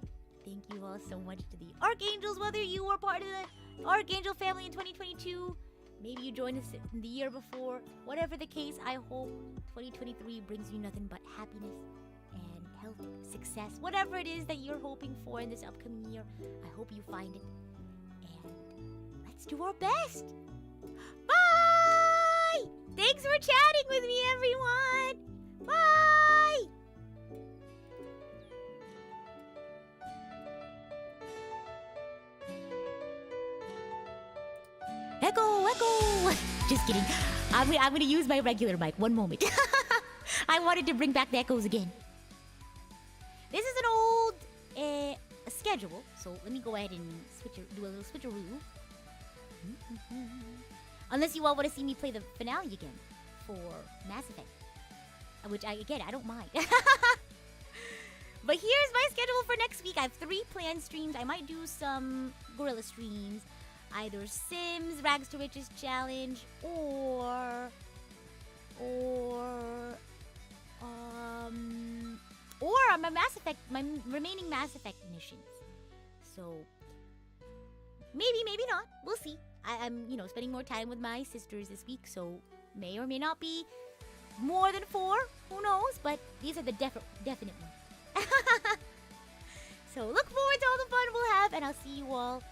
thank you all so much to the Archangels, whether you were part of the Archangel family in 2022, maybe you joined us in the year before. Whatever the case, I hope 2023 brings you nothing but happiness and health, success, whatever it is that you're hoping for in this upcoming year. I hope you find it. And let's do our best. Bye! Thanks for chatting with me, everyone. Bye! Echo! Just kidding. I'm gonna use my regular mic. One moment. I wanted to bring back the echoes again. This is an old schedule, so let me go ahead and do a little switcheroo. Unless you all want to see me play the finale again for Mass Effect, which I don't mind. But here's my schedule for next week. I have 3 planned streams. I might do some Gorilla streams, either Sims, Rags to Riches Challenge, or my remaining Mass Effect missions. So maybe not. We'll see. I'm spending more time with my sisters this week, so may or may not be more than 4. Who knows? But these are the definite ones. So look forward to all the fun we'll have, and I'll see you all